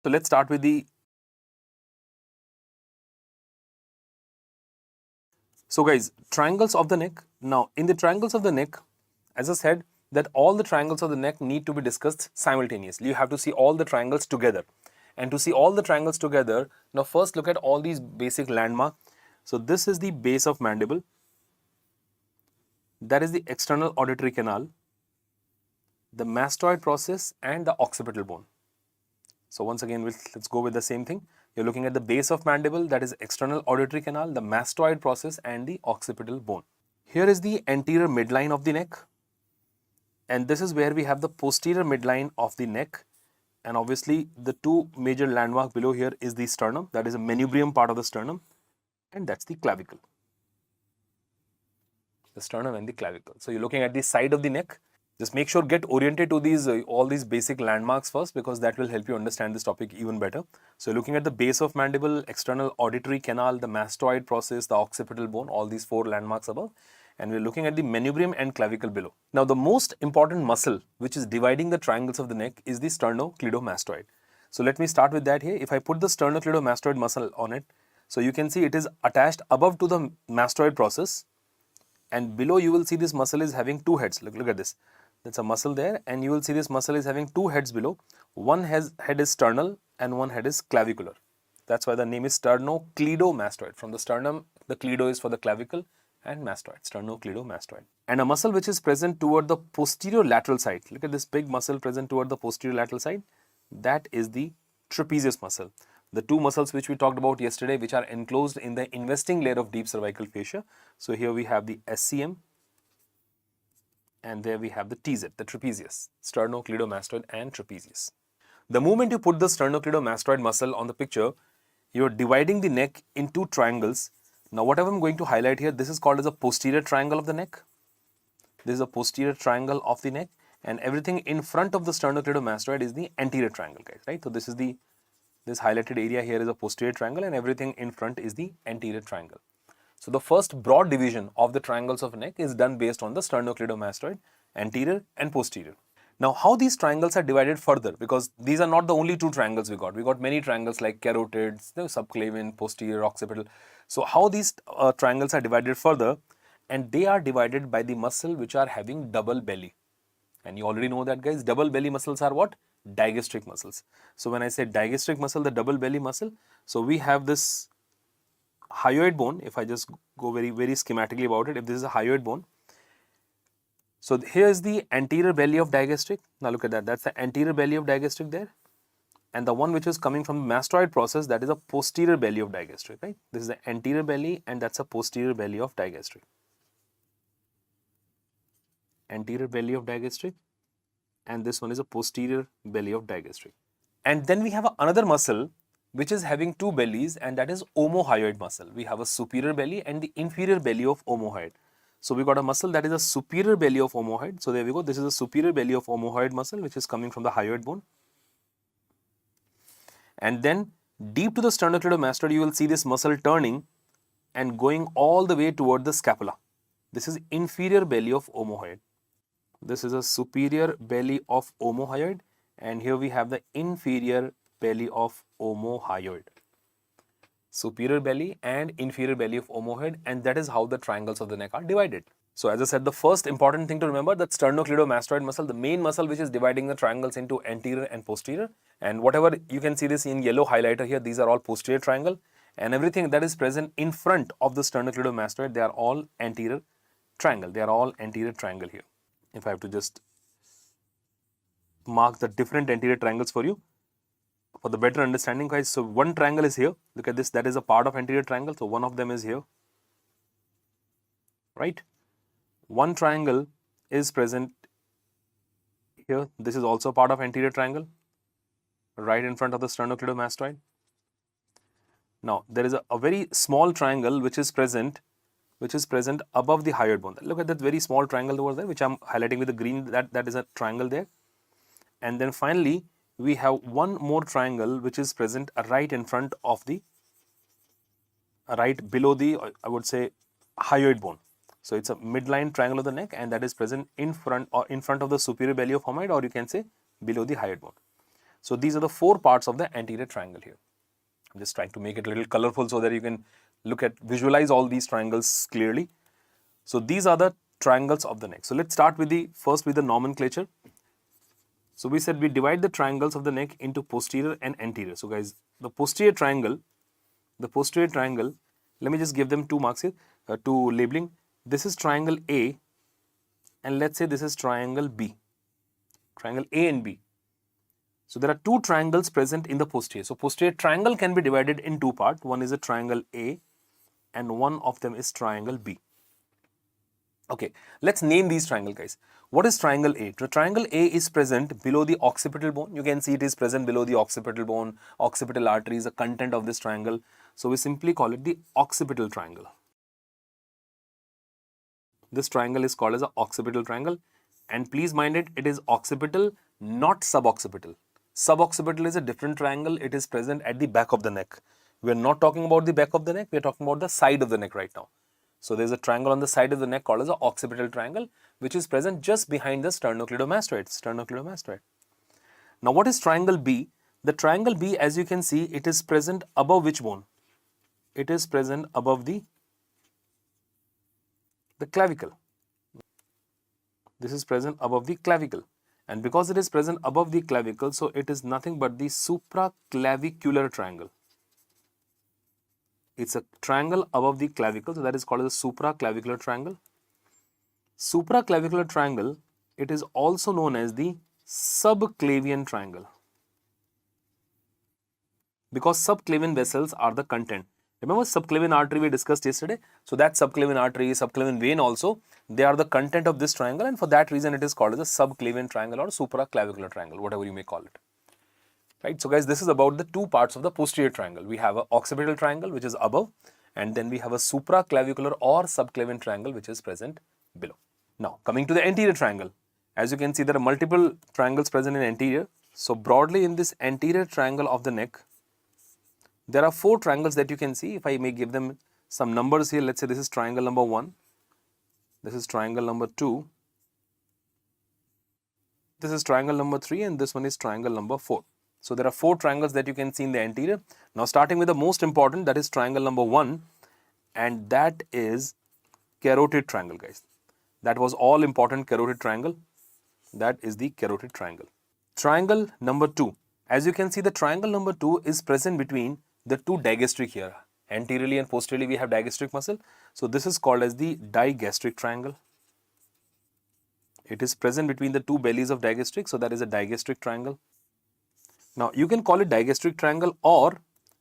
So let's start with the. So guys, triangles of the neck. Now in the triangles of the neck, as I said, that all the triangles of the neck need to be discussed simultaneously. You have to see all the triangles together. And to see all the triangles together, now first look at all these basic landmarks. So this is the base of mandible. That is the external auditory canal, the mastoid process and the occipital bone. So once again, let's go with the same thing. You're looking at the base of mandible, that is external auditory canal, the mastoid process and the occipital bone. Here is the anterior midline of the neck. And this is where we have the posterior midline of the neck. And obviously the two major landmark below here is the sternum, that is a manubrium part of the sternum, and that's the clavicle. The sternum and the clavicle. So you're looking at the side of the neck. Just make sure get oriented to these all these basic landmarks first, because that will help you understand this topic even better. So you're looking at the base of mandible, external auditory canal, the mastoid process, the occipital bone, all these four landmarks above. And we're looking at the manubrium and clavicle below. Now the most important muscle which is dividing the triangles of the neck is the sternocleidomastoid. So let me start with that here. If I put the sternocleidomastoid muscle on it, so you can see it is attached above to the mastoid process, and below you will see this muscle is having two heads. Look at this. That's a muscle there, and you will see this muscle is having two heads below. One head is sternal and one head is clavicular. That's why the name is sternocleidomastoid. From the sternum, the cleido is for the clavicle and mastoid, sternocleidomastoid. And a muscle which is present toward the posterior lateral side. Look at this big muscle present toward the posterior lateral side. That is the trapezius muscle. The two muscles which we talked about yesterday, which are enclosed in the investing layer of deep cervical fascia. So here we have the SCM, and there we have the TZ, the trapezius, sternocleidomastoid and trapezius. The moment you put the sternocleidomastoid muscle on the picture, you are dividing the neck into triangles. Now whatever I'm going to highlight here, this is called as a posterior triangle of the neck. This is a posterior triangle of the neck, and everything in front of the sternocleidomastoid is the anterior triangle, guys, right? So this highlighted area here is a posterior triangle, and everything in front is the anterior triangle. So the first broad division of the triangles of neck is done based on the sternocleidomastoid, anterior and posterior. Now how these triangles are divided further, because these are not the only two triangles we got. We got many triangles like carotids, subclavian, posterior, occipital. So how these triangles are divided further, and they are divided by the muscle which are having double belly. And you already know that, guys, double belly muscles are what? Digastric muscles. So when I say digastric muscle, the double belly muscle, so we have this hyoid bone. If I just go very schematically about it, if this is a hyoid bone, so here is the anterior belly of digastric. Now look at that, that's the anterior belly of digastric there, and the one which is coming from the mastoid process, that is a posterior belly of digastric, right? This is the anterior belly, and that's a posterior belly of digastric. Anterior belly of digastric, and this one is a posterior belly of digastric. And then we have another muscle which is having two bellies, and that is omohyoid muscle. We have a superior belly and the inferior belly of omohyoid. So we got a muscle that is a superior belly of omohyoid. So there we go. This is a superior belly of omohyoid muscle which is coming from the hyoid bone. And then deep to the sternocleidomastoid, you will see this muscle turning and going all the way toward the scapula. This is inferior belly of omohyoid. This is a superior belly of omohyoid, and here we have the inferior belly of omohyoid. Superior belly and inferior belly of omohyoid, and that is how the triangles of the neck are divided. So as I said, the first important thing to remember, that sternocleidomastoid muscle, the main muscle which is dividing the triangles into anterior and posterior, and whatever you can see this in yellow highlighter here, these are all posterior triangle, and everything that is present in front of the sternocleidomastoid, they are all anterior triangle. They are all anterior triangle here. If I have to just mark the different anterior triangles for you for the better understanding, guys. So one triangle is here. Look at this. That is a part of anterior triangle. So one of them is here, right? One triangle is present here. This is also part of anterior triangle, right in front of the sternocleidomastoid. Now there is a very small triangle which is present above the hyoid bone. Look at that very small triangle over there, which I'm highlighting with the green. That is a triangle there. And then finally, we have one more triangle which is present right in front of the, right below the, I would say, hyoid bone. So it's a midline triangle of the neck, and that is present in front of the superior belly of omohyoid, or you can say below the hyoid bone. So these are the four parts of the anterior triangle here. I'm just trying to make it a little colorful so that you can visualize all these triangles clearly. So these are the triangles of the neck. So let's start with first with the nomenclature. So we said we divide the triangles of the neck into posterior and anterior. So guys, the posterior triangle, let me just give them 2 marks here, 2 labeling. This is triangle A, and let's say this is triangle B, triangle A and B. So there are 2 triangles present in the posterior. So posterior triangle can be divided in 2 parts. One is a triangle A and one of them is triangle B. Okay, let's name these triangles, guys. What is triangle A? The triangle A is present below the occipital bone. You can see it is present below the occipital bone. Occipital artery is the content of this triangle. So we simply call it the occipital triangle. This triangle is called as an occipital triangle. And please mind it, it is occipital, not suboccipital. Suboccipital is a different triangle. It is present at the back of the neck. We are not talking about the back of the neck. We are talking about the side of the neck right now. So there is a triangle on the side of the neck called as an occipital triangle, which is present just behind the sternocleidomastoid. Now what is triangle B? The triangle B, as you can see, it is present above which bone? It is present above the clavicle. This is present above the clavicle. And because it is present above the clavicle, so it is nothing but the supraclavicular triangle. It's a triangle above the clavicle, so that is called as a supraclavicular triangle. Supraclavicular triangle, it is also known as the subclavian triangle, because subclavian vessels are the content. Remember subclavian artery we discussed yesterday? So that subclavian artery, subclavian vein also, they are the content of this triangle, and for that reason it is called as a subclavian triangle or supraclavicular triangle, whatever you may call it. Right? So guys, this is about the 2 parts of the posterior triangle. We have an occipital triangle which is above, and then we have a supraclavicular or subclavian triangle which is present below. Now coming to the anterior triangle, as you can see there are multiple triangles present in anterior. So broadly in this anterior triangle of the neck, there are 4 triangles that you can see. If I may give them some numbers here, let's say this is triangle number 1, this is triangle number 2, this is triangle number 3, and this one is triangle number 4. So there are 4 triangles that you can see in the anterior. Now starting with the most important, that is triangle number 1, and that is carotid triangle, guys. That was all important carotid triangle. That is the carotid triangle. Triangle number 2. As you can see, the triangle number 2 is present between the 2 digastric here. Anteriorly and posteriorly we have digastric muscle. So this is called as the digastric triangle. It is present between the 2 bellies of digastric, so that is a digastric triangle. Now you can call it digastric triangle, or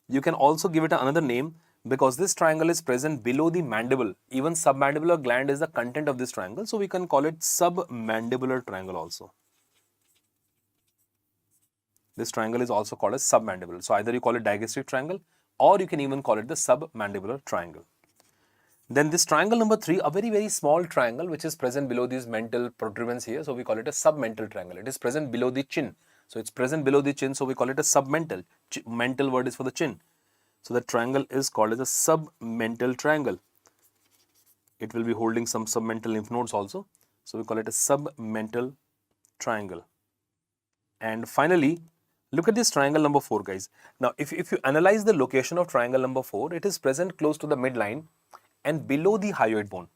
you can also give it another name, because this triangle is present below the mandible. Even submandibular gland is the content of this triangle, so we can call it submandibular triangle also. This triangle is also called as submandibular. So either you call it digastric triangle, or you can even call it the submandibular triangle. Then this triangle number 3, a very, very small triangle which is present below these mental protuberance here. So we call it a submental triangle. It is present below the chin. So it's present below the chin, so we call it a submental. Mental word is for the chin. So the triangle is called as a submental triangle. It will be holding some submental lymph nodes also. So we call it a submental triangle. And finally, look at this triangle number 4, guys. Now, if you analyze the location of triangle number 4, it is present close to the midline and below the hyoid bone.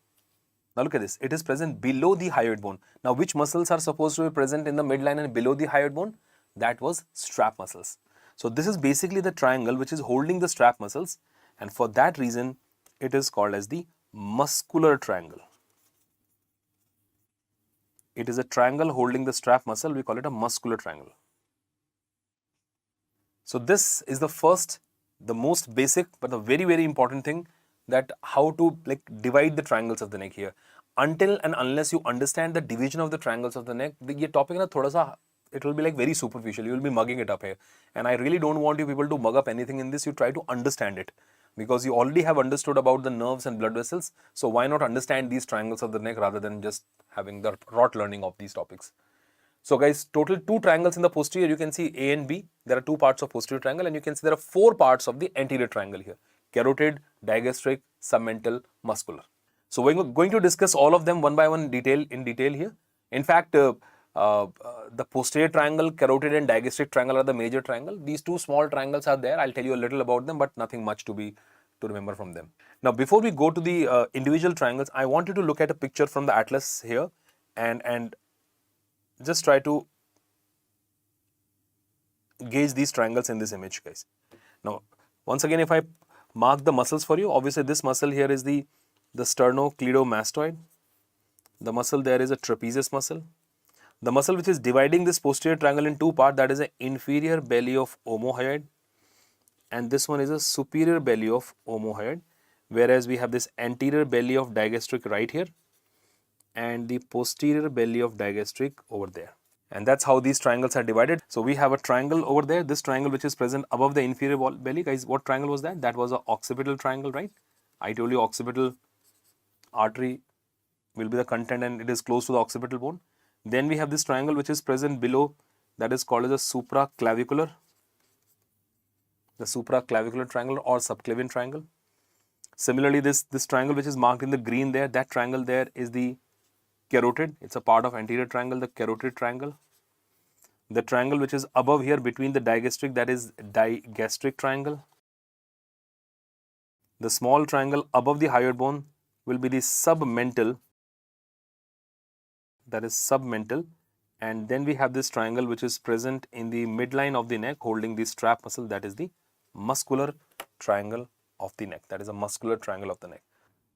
Now look at this, it is present below the hyoid bone. Now which muscles are supposed to be present in the midline and below the hyoid bone? That was strap muscles. So this is basically the triangle which is holding the strap muscles, and for that reason it is called as the muscular triangle. It is a triangle holding the strap muscle, we call it a muscular triangle. So this is the first, the most basic but the very, very important thing, that how to divide the triangles of the neck here. Until and unless you understand the division of the triangles of the neck, the topic na thoda sa, it will be very superficial. You will be mugging it up here, and I really don't want you people to mug up anything in this. You try to understand it, because you already have understood about the nerves and blood vessels. So why not understand these triangles of the neck rather than just having the rote learning of these topics. So guys, total 2 triangles in the posterior. You can see A and B. There are 2 parts of posterior triangle, and you can see there are 4 parts of the anterior triangle here: carotid, digastric, submental, muscular. So we're going to discuss all of them one by one in detail here. In fact, The posterior triangle, carotid and digastric triangle are the major triangle. These two small triangles are there. I'll tell you a little about them, but nothing much to remember from them. Now, before we go to the individual triangles, I want you to look at a picture from the atlas here and just try to gauge these triangles in this image, guys. Now, once again, if I mark the muscles for you, obviously this muscle here is the sternocleidomastoid. The muscle there is a trapezius muscle. The muscle which is dividing this posterior triangle in two parts, that is an inferior belly of omohyoid, and this one is a superior belly of omohyoid, whereas we have this anterior belly of digastric right here and the posterior belly of digastric over there. And that's how these triangles are divided. So we have a triangle over there, this triangle which is present above the inferior belly. Guys, what triangle was that? That was an occipital triangle, right? I told you occipital artery will be the content and it is close to the occipital bone. Then we have this triangle which is present below, that is called as a supraclavicular, the supraclavicular triangle or subclavian triangle. Similarly, this triangle which is marked in the green there, that triangle there is the carotid. It's a part of anterior triangle, the carotid triangle. The triangle which is above here between the digastric, that is digastric triangle. The small triangle above the hyoid bone will be the submental, that is submental. And then we have this triangle which is present in the midline of the neck holding the strap muscle, that is the muscular triangle of the neck. That is a muscular triangle of the neck.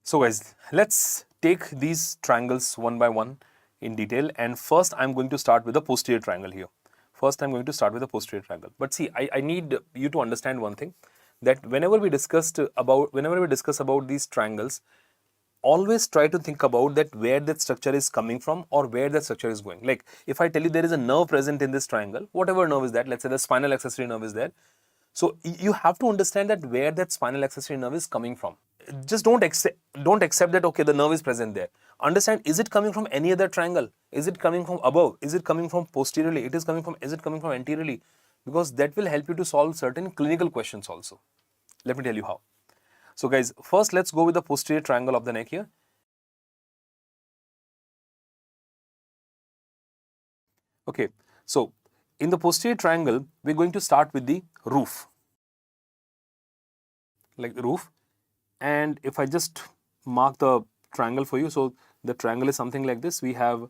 So guys, let's take these triangles one by one in detail, and first I'm going to start with the posterior triangle here. First I'm going to start with the posterior triangle. But see, I need you to understand one thing, that whenever we discuss about these triangles, always try to think about that where that structure is coming from or where that structure is going. Like if I tell you there is a nerve present in this triangle, whatever nerve is that, let's say the spinal accessory nerve is there. So you have to understand that where that spinal accessory nerve is coming from. Just don't accept that okay, the nerve is present there. Understand, is it coming from any other triangle? Is it coming from above? Is it coming from posteriorly? Is it coming from anteriorly? Because that will help you to solve certain clinical questions also. Let me tell you how. So guys, first let's go with the posterior triangle of the neck here. Okay, so in the posterior triangle, we're going to start with the roof. Like the roof. And if I just mark the triangle for you, so the triangle is something like this. We have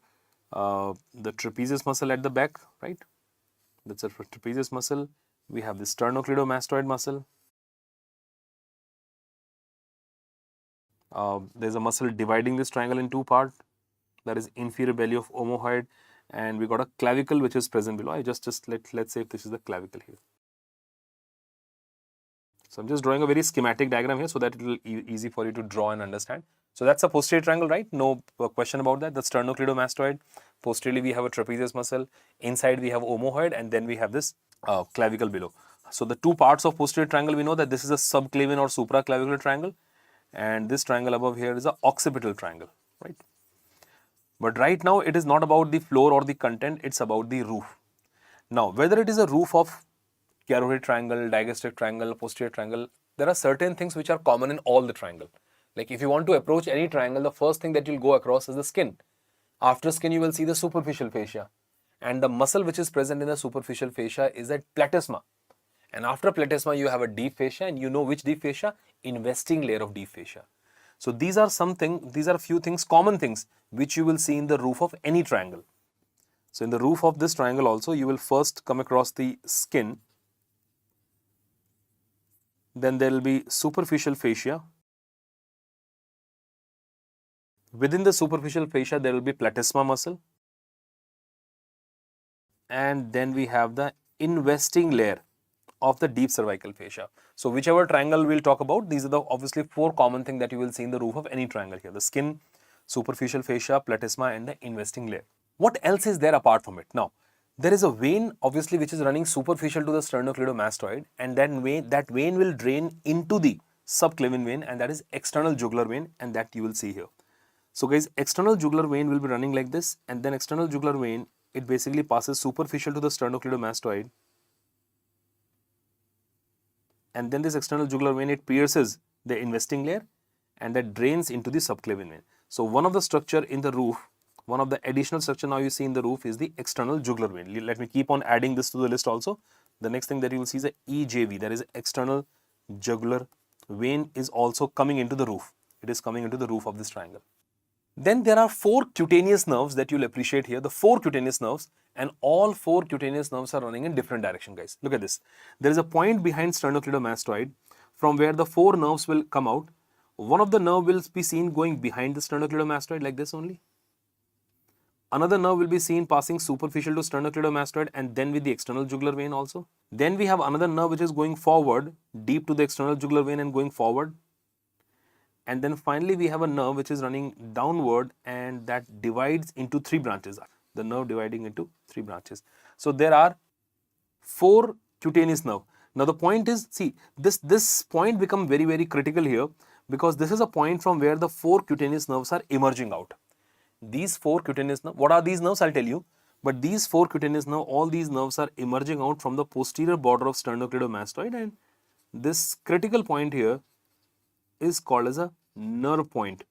the trapezius muscle at the back, right? That's a trapezius muscle. We have the sternocleidomastoid muscle. There's a muscle dividing this triangle in two parts, that is inferior belly of omohyoid, and we got a clavicle which is present below. Let's say if this is the clavicle here. So I'm just drawing a very schematic diagram here so that it will be easy for you to draw and understand. So that's a posterior triangle, right? No question about that. The sternocleidomastoid. Posteriorly we have a trapezius muscle. Inside we have omohyoid, and then we have this clavicle below. So the two parts of posterior triangle, we know that this is a subclavian or supraclavicular triangle, and this triangle above here is a occipital triangle, right? But right now it is not about the floor or the content, it's about the roof. Now, whether it is a roof of carotid triangle, digastric triangle, posterior triangle, there are certain things which are common in all the triangle. Like if you want to approach any triangle, the first thing that you'll go across is the skin. After skin, you will see the superficial fascia. And the muscle which is present in the superficial fascia is that platysma. And after platysma, you have a deep fascia, and you know which deep fascia? Investing layer of deep fascia. So these are a few things, common things, which you will see in the roof of any triangle. So in the roof of this triangle also, you will first come across the skin. Then there will be superficial fascia. Within the superficial fascia, there will be platysma muscle. And then we have the investing layer of the deep cervical fascia. So whichever triangle we'll talk about, these are the obviously four common things that you will see in the roof of any triangle here. The skin, superficial fascia, platysma, and the investing layer. What else is there apart from it? Now, there is a vein obviously which is running superficial to the sternocleidomastoid, and that vein will drain into the subclavian vein, and that is external jugular vein, and that you will see here. So guys, external jugular vein will be running like this, and then external jugular vein, it basically passes superficial to the sternocleidomastoid, and then this external jugular vein, it pierces the investing layer, and that drains into the subclavian vein. So one of the structure in the roof One of the additional structure now you see in the roof is the external jugular vein. Let me keep on adding this to the list also. The next thing that you will see is a EJV, that is external jugular vein, is also coming into the roof. It is coming into the roof of this triangle. Then there are 4 cutaneous nerves that you'll appreciate here, the 4 cutaneous nerves, and all 4 cutaneous nerves are running in different direction, guys. Look at this. There is a point behind sternocleidomastoid from where the 4 nerves will come out. One of the nerve will be seen going behind the sternocleidomastoid like this only. Another nerve will be seen passing superficial to sternocleidomastoid and then with the external jugular vein also. Then we have another nerve which is going forward, deep to the external jugular vein and going forward. And then finally we have a nerve which is running downward and that divides into 3 branches. The nerve dividing into 3 branches. So there are 4 cutaneous nerve. Now the point is, see, this point become very critical here because this is a point from where the 4 cutaneous nerves are emerging out. These 4 cutaneous nerves, what are these nerves? I'll tell you. But these 4 cutaneous nerves, all these nerves are emerging out from the posterior border of sternocleidomastoid, and this critical point here is called as a nerve point.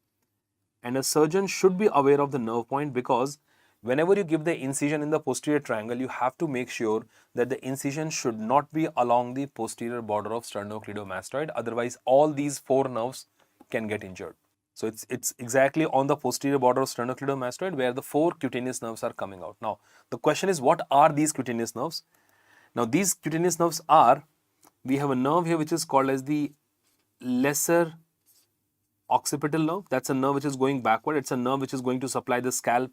And a surgeon should be aware of the nerve point because whenever you give the incision in the posterior triangle, you have to make sure that the incision should not be along the posterior border of sternocleidomastoid. Otherwise, all these 4 nerves can get injured. So it's exactly on the posterior border of sternocleidomastoid where the 4 cutaneous nerves are coming out. Now, the question is, what are these cutaneous nerves? Now, these cutaneous nerves are, we have a nerve here which is called as the lesser occipital nerve. That's a nerve which is going backward. It's a nerve which is going to supply the scalp,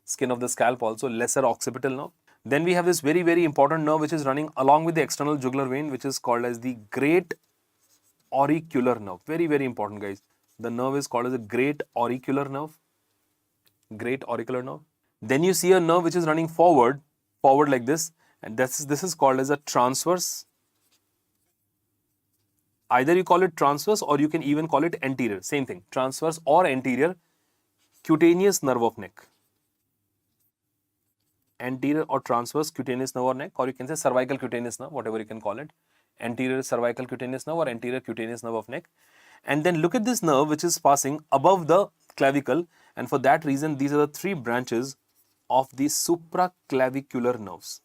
skin of the scalp also, lesser occipital nerve. Then we have this very important nerve which is running along with the external jugular vein, which is called as the great auricular nerve. Very important, guys. The nerve is called as a great auricular nerve. Great auricular nerve. Then you see a nerve which is running forward like this, and this is called as a transverse. Either you call it transverse or you can even call it anterior. Same thing, transverse or anterior cutaneous nerve of neck. Anterior or transverse cutaneous nerve of neck, or you can say cervical cutaneous nerve, whatever you can call it. Anterior cervical cutaneous nerve or anterior cutaneous nerve of neck. And then look at this nerve which is passing above the clavicle, and for that reason these are the 3 branches of the supraclavicular nerves.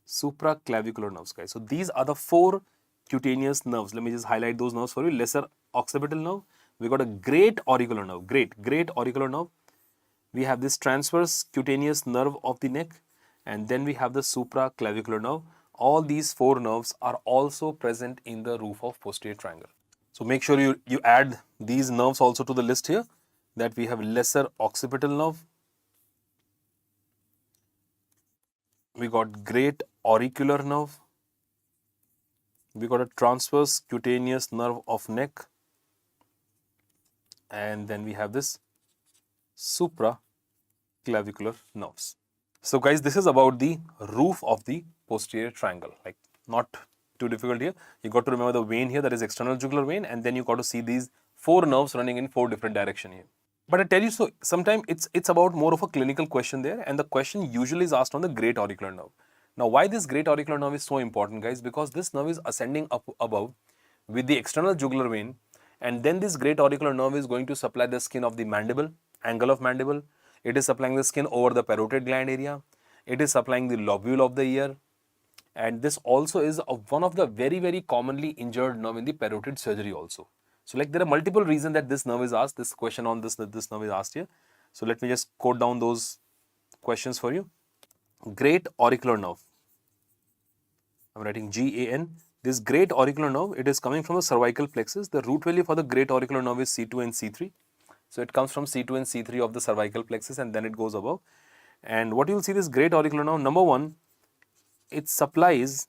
Supraclavicular nerves, guys. So these are the 4 cutaneous nerves. Let me just highlight those nerves for you. Lesser occipital nerve. We got a great auricular nerve. Great auricular nerve. We have this transverse cutaneous nerve of the neck, and then we have the supraclavicular nerve. All these 4 nerves are also present in the roof of posterior triangle. So make sure you add these nerves also to the list here, that we have lesser occipital nerve. We got great auricular nerve. We got a transverse cutaneous nerve of neck. And then we have this supraclavicular nerves. So guys, this is about the roof of the posterior triangle. Like, not too difficult here. You got to remember the vein here, that is external jugular vein, and then you got to see these 4 nerves running in 4 different directions here. But I tell you, so sometimes it's about more of a clinical question there, and the question usually is asked on the great auricular nerve. Now, why this great auricular nerve is so important, guys? Because this nerve is ascending up above with the external jugular vein, and then this great auricular nerve is going to supply the skin of the mandible, angle of mandible. It is supplying the skin over the parotid gland area. It is supplying the lobule of the ear. And this also is one of the very commonly injured nerve in the parotid surgery also. So like there are multiple reasons that this nerve is asked, this question on this nerve is asked here. So let me just quote down those questions for you. Great auricular nerve. I'm writing GAN. This great auricular nerve, it is coming from the cervical plexus. The root value for the great auricular nerve is C2 and C3. So it comes from C2 and C3 of the cervical plexus, and then it goes above. And what you will see, this great auricular nerve, number one, it supplies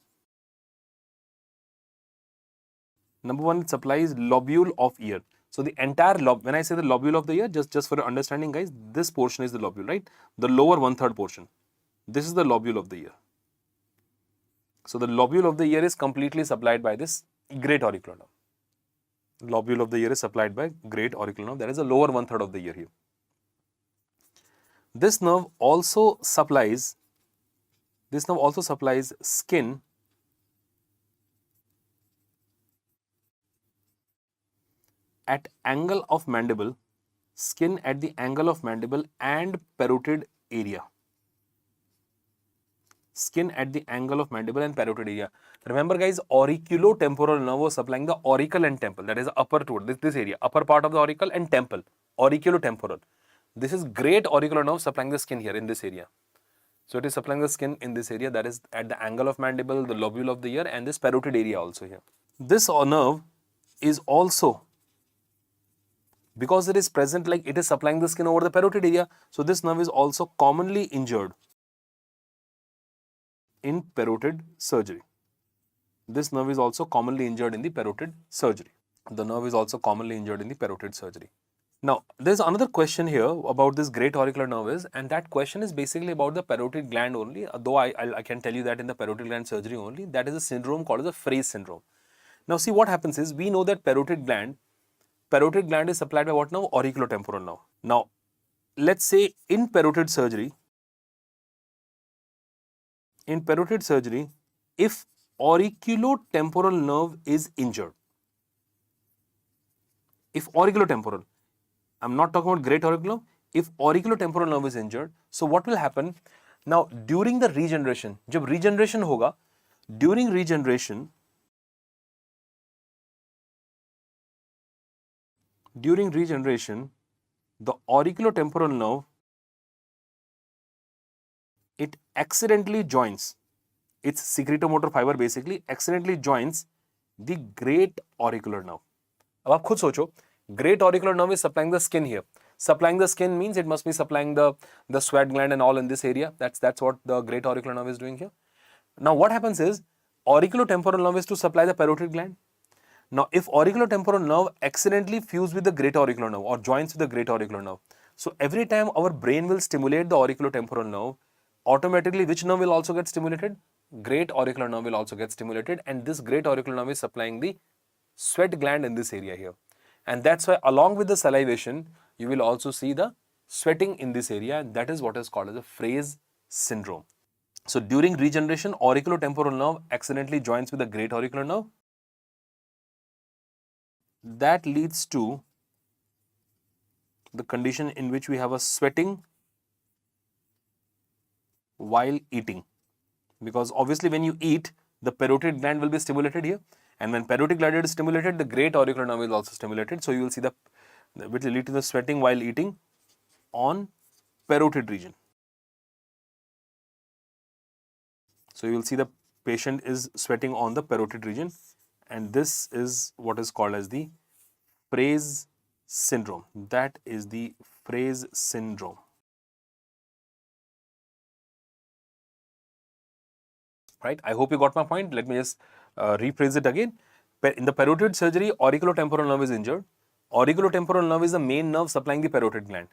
lobule of ear. So the entire when I say the lobule of the ear, just for your understanding, guys, this portion is the lobule, right? The lower 1/3 portion. This is the lobule of the ear. So the lobule of the ear is completely supplied by this great auricular nerve. Lobule of the ear is supplied by great auricular nerve. That is the lower 1/3 of the ear here. This nerve also supplies skin at angle of mandible Skin at the angle of mandible and parotid area. Skin at the angle of mandible and parotid area. Remember guys, auriculotemporal nerve was supplying the auricle and temple. That is the upper two, this area, upper part of the auricle and temple. Auriculotemporal. This is great auricular nerve supplying the skin here in this area. So it is supplying the skin in this area, that is at the angle of mandible, the lobule of the ear, and this parotid area also here. This nerve is also, because it is present, like it is supplying the skin over the parotid area, so this nerve is also commonly injured in parotid surgery. This nerve is also commonly injured in the parotid surgery. The nerve is also commonly injured in the parotid surgery. Now, there's another question here about this great auricular nerve, and that question is basically about the parotid gland only, though I can tell you that in the parotid gland surgery only. That is a syndrome called as a Fraze syndrome. Now, see what happens is, we know that parotid gland is supplied by what now? Auriculotemporal nerve. Now, let's say in parotid surgery, if auriculotemporal nerve is injured, I'm not talking about great auricular, if auriculotemporal nerve is injured, so what will happen? Now, during the regeneration, जब regeneration होगा, during regeneration, the auriculotemporal nerve, it accidentally joins, its secretomotor fiber basically accidentally joins the great auricular nerve. अब आप खुद सोचो, great auricular nerve is supplying the skin here. Supplying the skin means it must be supplying the sweat gland and all in this area. That's what the great auricular nerve is doing here. Now what happens is, auriculotemporal nerve is to supply the parotid gland. Now if auriculotemporal nerve accidentally fuse with the great auricular nerve or joins with the great auricular nerve, so every time our brain will stimulate the auriculotemporal nerve, automatically which nerve will also get stimulated? Great auricular nerve will also get stimulated, and this great auricular nerve is supplying the sweat gland in this area here. And that's why along with the salivation, you will also see the sweating in this area, and that is what is called as a Fraze syndrome. So during regeneration, auriculotemporal nerve accidentally joins with the great auricular nerve. That leads to the condition in which we have a sweating while eating. Because obviously when you eat, the parotid gland will be stimulated here. And when parotid gland is stimulated, the great auricular nerve is also stimulated. So you will see which will lead to the sweating while eating on parotid region. So you will see the patient is sweating on the parotid region, and this is what is called as the Fraze syndrome. That is the Fraze syndrome. Right? I hope you got my point. Let me just rephrase it again. In the parotid surgery, auriculotemporal nerve is injured. Auriculotemporal nerve is the main nerve supplying the parotid gland.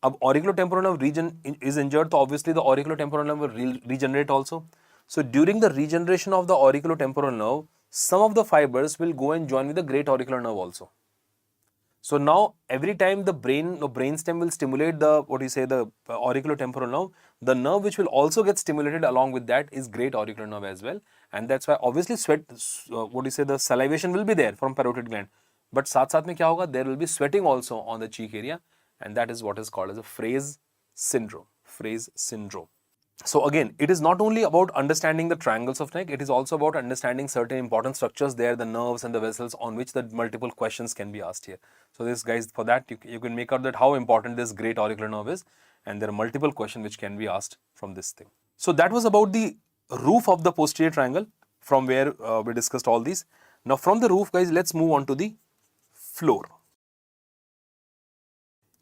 Ab auriculotemporal nerve region is injured, so obviously the auriculotemporal nerve will regenerate also. So during the regeneration of the auriculotemporal nerve, some of the fibers will go and join with the great auricular nerve also. So now every time the brainstem will stimulate the auriculotemporal nerve, the nerve which will also get stimulated along with that is great auricular nerve as well, and that's why obviously the salivation will be there from parotid gland, but साथ में क्या होगा, there will be sweating also on the cheek area, and that is what is called as a Fraze syndrome. Fraze syndrome. So again, it is not only about understanding the triangles of neck, it is also about understanding certain important structures there, the nerves and the vessels on which the multiple questions can be asked here. So this guys, for that you can make out that how important this great auricular nerve is, and there are multiple questions which can be asked from this thing. So that was about the roof of the posterior triangle, from where we discussed all these. Now from the roof guys, let's move on to the floor.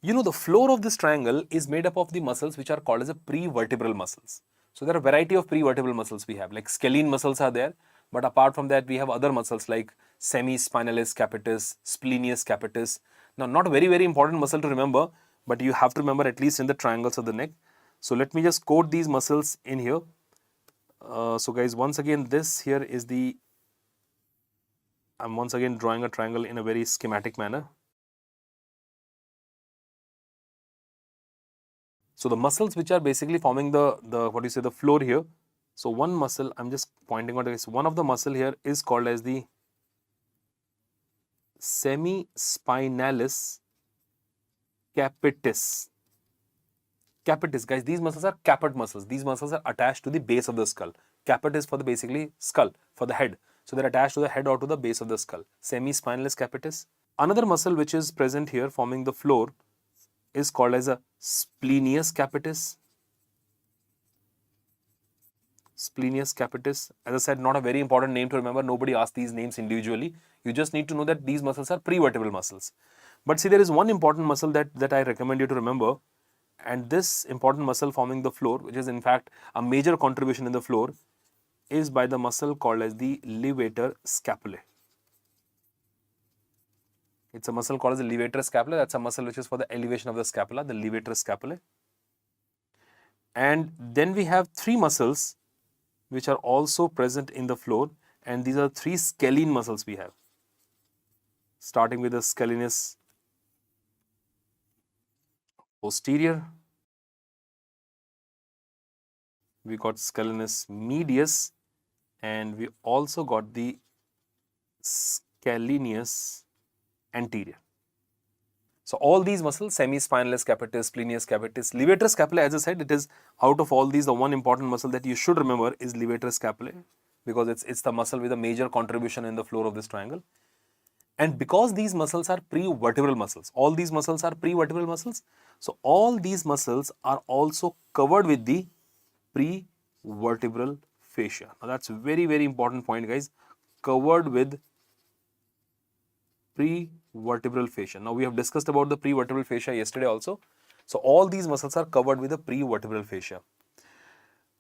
You know, the floor of this triangle is made up of the muscles which are called as a prevertebral muscles. So there are a variety of prevertebral muscles we have, like scalene muscles are there, but apart from that we have other muscles like semispinalis capitis, splenius capitis. Now not a very important muscle to remember, but you have to remember at least in the triangles of the neck. So let me just quote these muscles in here. So guys, once again, this here is I'm once again drawing a triangle in a very schematic manner. So the muscles which are basically forming the floor here. So one muscle, I'm just pointing out this, one of the muscle here is called as the semispinalis capitis. Capitis, guys, these muscles are caput muscles. These muscles are attached to the base of the skull. Caput is for the basically skull, for the head. So they're attached to the head or to the base of the skull. Semi-spinous capitis. Another muscle which is present here forming the floor is called as a splenius capitis. Splenius capitis. As I said, not a very important name to remember. Nobody asks these names individually. You just need to know that these muscles are prevertebral muscles. But see, there is one important muscle that I recommend you to remember. And this important muscle forming the floor, which is in fact a major contribution in the floor, is by the muscle called as the levator scapulae. It's a muscle called as the levator scapulae. That's a muscle which is for the elevation of the scapula, the levator scapulae. And then we have three muscles which are also present in the floor, and these are three scalene muscles we have. Starting with the scalenus posterior, we got scalenus medius, and we also got the scalenus anterior. So all these muscles, semi-spinous capitis, splenius capitis, levator scapulae, as I said, it is out of all these, the one important muscle that you should remember is levator scapulae, because it's the muscle with a major contribution in the floor of this triangle. And because these muscles are prevertebral muscles, all these muscles are prevertebral muscles, so all these muscles are also covered with the prevertebral fascia. Now that's very, very important point, guys. Covered with prevertebral fascia. Now we have discussed about the prevertebral fascia yesterday also. So all these muscles are covered with the prevertebral fascia.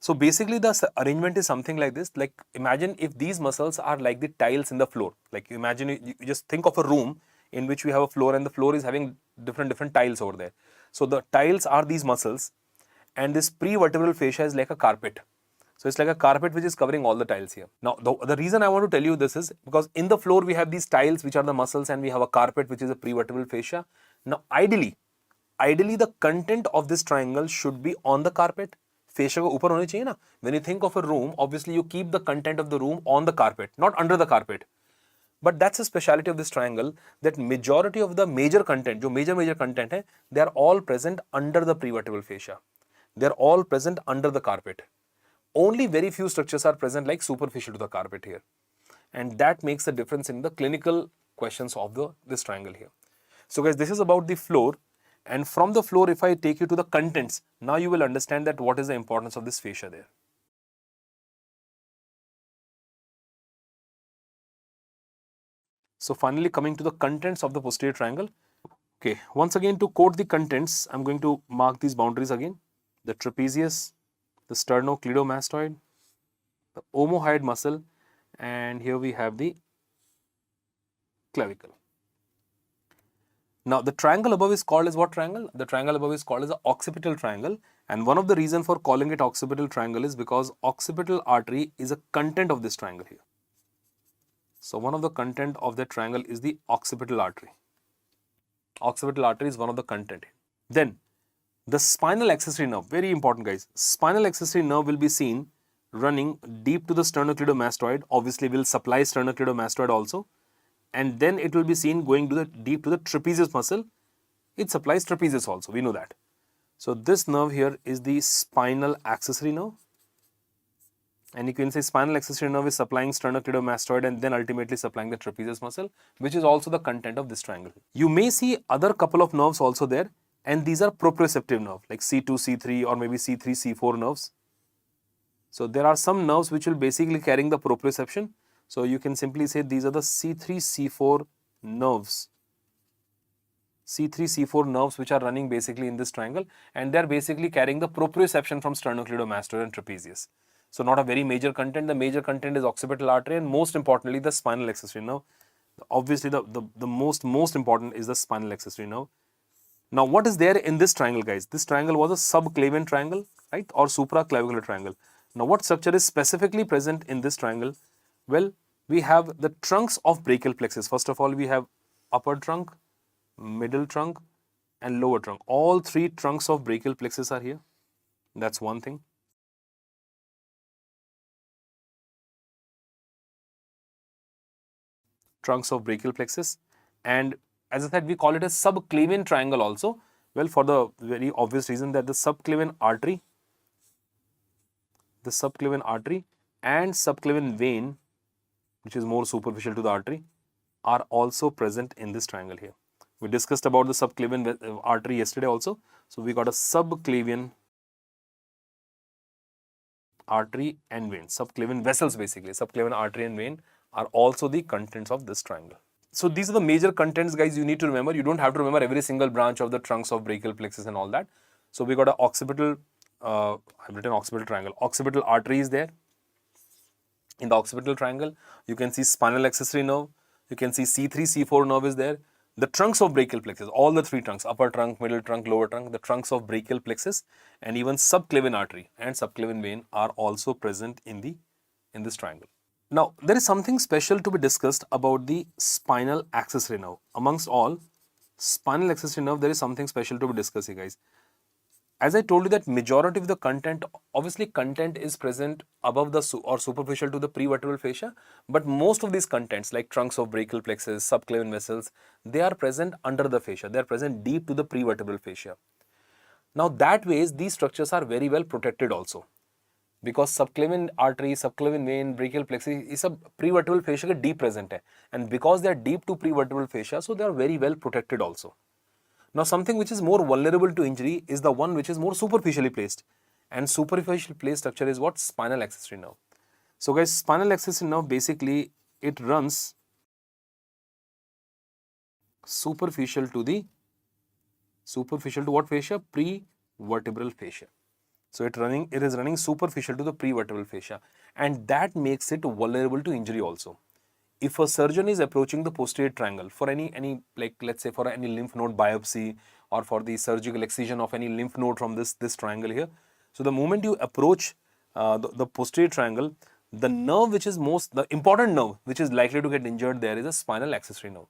So basically the arrangement is something like this. Like imagine if these muscles are like the tiles in the floor. Like imagine you just think of a room in which we have a floor, and the floor is having different tiles over there. So the tiles are these muscles, and this prevertebral fascia is like a carpet. So it's like a carpet which is covering all the tiles here. Now the reason I want to tell you this is because in the floor we have these tiles which are the muscles, and we have a carpet which is a prevertebral fascia. Now ideally the content of this triangle should be on the carpet. Fascia को ऊपर होनी चाहिए ना. When you think of a room, obviously you keep the content of the room on the carpet, not under the carpet. But that's a speciality of this triangle, that majority of the major content, जो major content है, they are all present under the prevertebral fascia. They are all present under the carpet. Only very few structures are present like superficial to the carpet here. And that makes the difference in the clinical questions of this triangle here. So guys, this is about the floor. And from the floor, if I take you to the contents, now you will understand that what is the importance of this fascia there. So finally coming to the contents of the posterior triangle. Okay, once again to quote the contents, I'm going to mark these boundaries again. The trapezius, the sternocleidomastoid, the omohyoid muscle, and here we have the clavicle. Now the triangle above is called as what triangle? The triangle above is called as the occipital triangle, and one of the reasons for calling it occipital triangle is because occipital artery is a content of this triangle here. So one of the content of the triangle is the occipital artery. Occipital artery is one of the content. Then the spinal accessory nerve, very important guys. Spinal accessory nerve will be seen running deep to the sternocleidomastoid. Obviously will supply sternocleidomastoid also. And then it will be seen going to deep to the trapezius muscle. It supplies trapezius also, we know that. So this nerve here is the spinal accessory nerve. And you can say spinal accessory nerve is supplying sternocleidomastoid and then ultimately supplying the trapezius muscle, which is also the content of this triangle. You may see other couple of nerves also there, and these are proprioceptive nerve like C2, C3 or maybe C3, C4 nerves. So there are some nerves which will basically carrying the proprioception. So you can simply say these are the C3, C4 nerves. C3, C4 nerves which are running basically in this triangle, and they are basically carrying the proprioception from sternocleidomastoid and trapezius. So not a very major content. The major content is occipital artery, and most importantly the spinal accessory nerve. Obviously the most important is the spinal accessory nerve. Now what is there in this triangle guys? This triangle was a subclavian triangle, right, or supraclavicular triangle. Now what structure is specifically present in this triangle? Well, we have the trunks of brachial plexus. First of all, we have upper trunk, middle trunk and lower trunk. All three trunks of brachial plexus are here. That's one thing. Trunks of brachial plexus, and as I said, we call it a subclavian triangle also. Well, for the very obvious reason that the subclavian artery and subclavian vein, which is more superficial to the artery, are also present in this triangle here. We discussed about the subclavian artery yesterday also. So we got a subclavian artery and vein, subclavian vessels basically. Subclavian artery and vein are also the contents of this triangle. So these are the major contents, guys, you need to remember. You don't have to remember every single branch of the trunks of brachial plexus and all that. So we got a occipital, I've written occipital triangle. Occipital artery is there. In the occipital triangle, you can see spinal accessory nerve. You can see C3, C4 nerve is there. The trunks of brachial plexus, all the three trunks, upper trunk, middle trunk, lower trunk, the trunks of brachial plexus and even subclavian artery and subclavian vein are also present in this triangle. Now, there is something special to be discussed about the spinal accessory nerve. Amongst all, spinal accessory nerve, there is something special to be discussed here, guys. As I told you that majority of the content, obviously content is present above the or superficial to the prevertebral fascia, but most of these contents like trunks of brachial plexus, subclavian vessels, they are present under the fascia. They are present deep to the prevertebral fascia. Now that ways, these structures are very well protected also. Because subclavian artery, subclavian vein, brachial plexus is a prevertebral fascia के deep present है, and because they are deep to prevertebral fascia, so they are very well protected also. Now something which is more vulnerable to injury is the one which is more superficially placed, and superficially placed structure is what? Spinal accessory nerve. So guys, spinal accessory nerve basically it runs superficial to what fascia? Prevertebral fascia. So it is running superficial to the prevertebral fascia, and that makes it vulnerable to injury also. If a surgeon is approaching the posterior triangle for any like let's say for any lymph node biopsy or for the surgical excision of any lymph node from this triangle here, so the moment you approach the posterior triangle, the nerve which is the important nerve which is likely to get injured there is a spinal accessory nerve.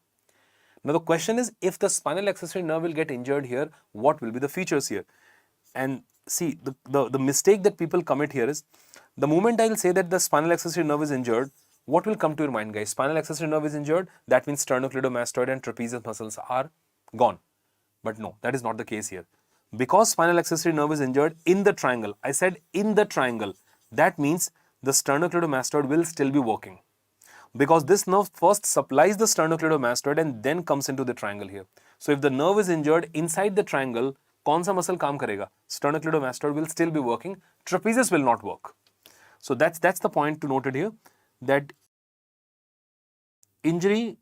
Now the question is, if the spinal accessory nerve will get injured here, what will be the features here? And see, the mistake that people commit here is, the moment I will say that the spinal accessory nerve is injured, what will come to your mind, guys? Spinal accessory nerve is injured, that means sternocleidomastoid and trapezius muscles are gone. But no, that is not the case here. Because spinal accessory nerve is injured in the triangle, I said in the triangle, that means the sternocleidomastoid will still be working. Because this nerve first supplies the sternocleidomastoid and then comes into the triangle here. So if the nerve is injured inside the triangle, कौन सा muscle काम करेगा? Sternocleidomastoid will still be working, trapezius will not work. So that's the point to note it here, that injury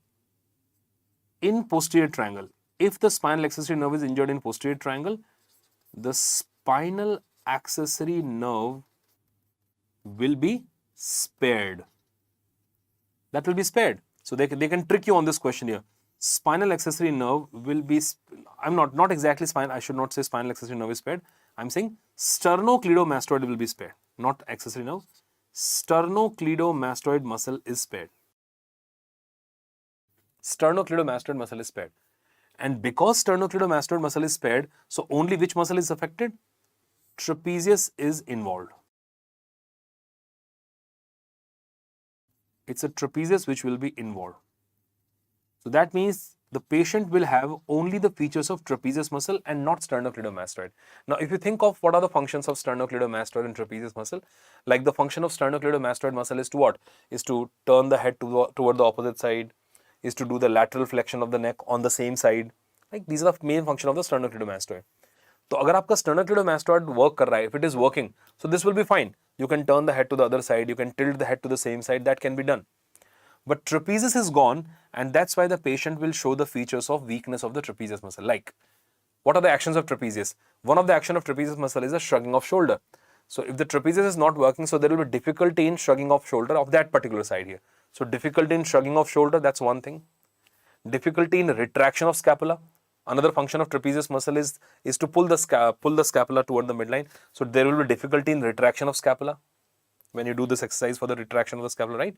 in posterior triangle, if the spinal accessory nerve is injured in posterior triangle, the spinal accessory nerve will be spared. That will be spared. So they can trick you on this question here. Spinal accessory nerve will be, I'm not exactly spine, I should not say spinal accessory nerve is spared. I'm saying sternocleidomastoid will be spared, not accessory nerve. Sternocleidomastoid muscle is spared. Sternocleidomastoid muscle is spared. And because sternocleidomastoid muscle is spared, so only which muscle is affected? Trapezius is involved. It's a trapezius which will be involved. So that means the patient will have only the features of trapezius muscle and not sternocleidomastoid. Now, if you think of what are the functions of sternocleidomastoid and trapezius muscle, like the function of sternocleidomastoid muscle is to what? Is to turn the head toward the opposite side, is to do the lateral flexion of the neck on the same side. Like these are the main function of the sternocleidomastoid. So, अगर आपका sternocleidomastoid work कर रहा है, if it is working, so this will be fine. You can turn the head to the other side, you can tilt the head to the same side, that can be done. But trapezius is gone, and that's why the patient will show the features of weakness of the trapezius muscle. Like, what are the actions of trapezius? One of the action of trapezius muscle is a shrugging of shoulder. So if the trapezius is not working, so there will be difficulty in shrugging of shoulder of that particular side here. So difficulty in shrugging of shoulder, that's one thing. Difficulty in retraction of scapula. Another function of trapezius muscle is to pull the scapula toward the midline. So there will be difficulty in retraction of scapula when you do this exercise for the retraction of the scapula, right?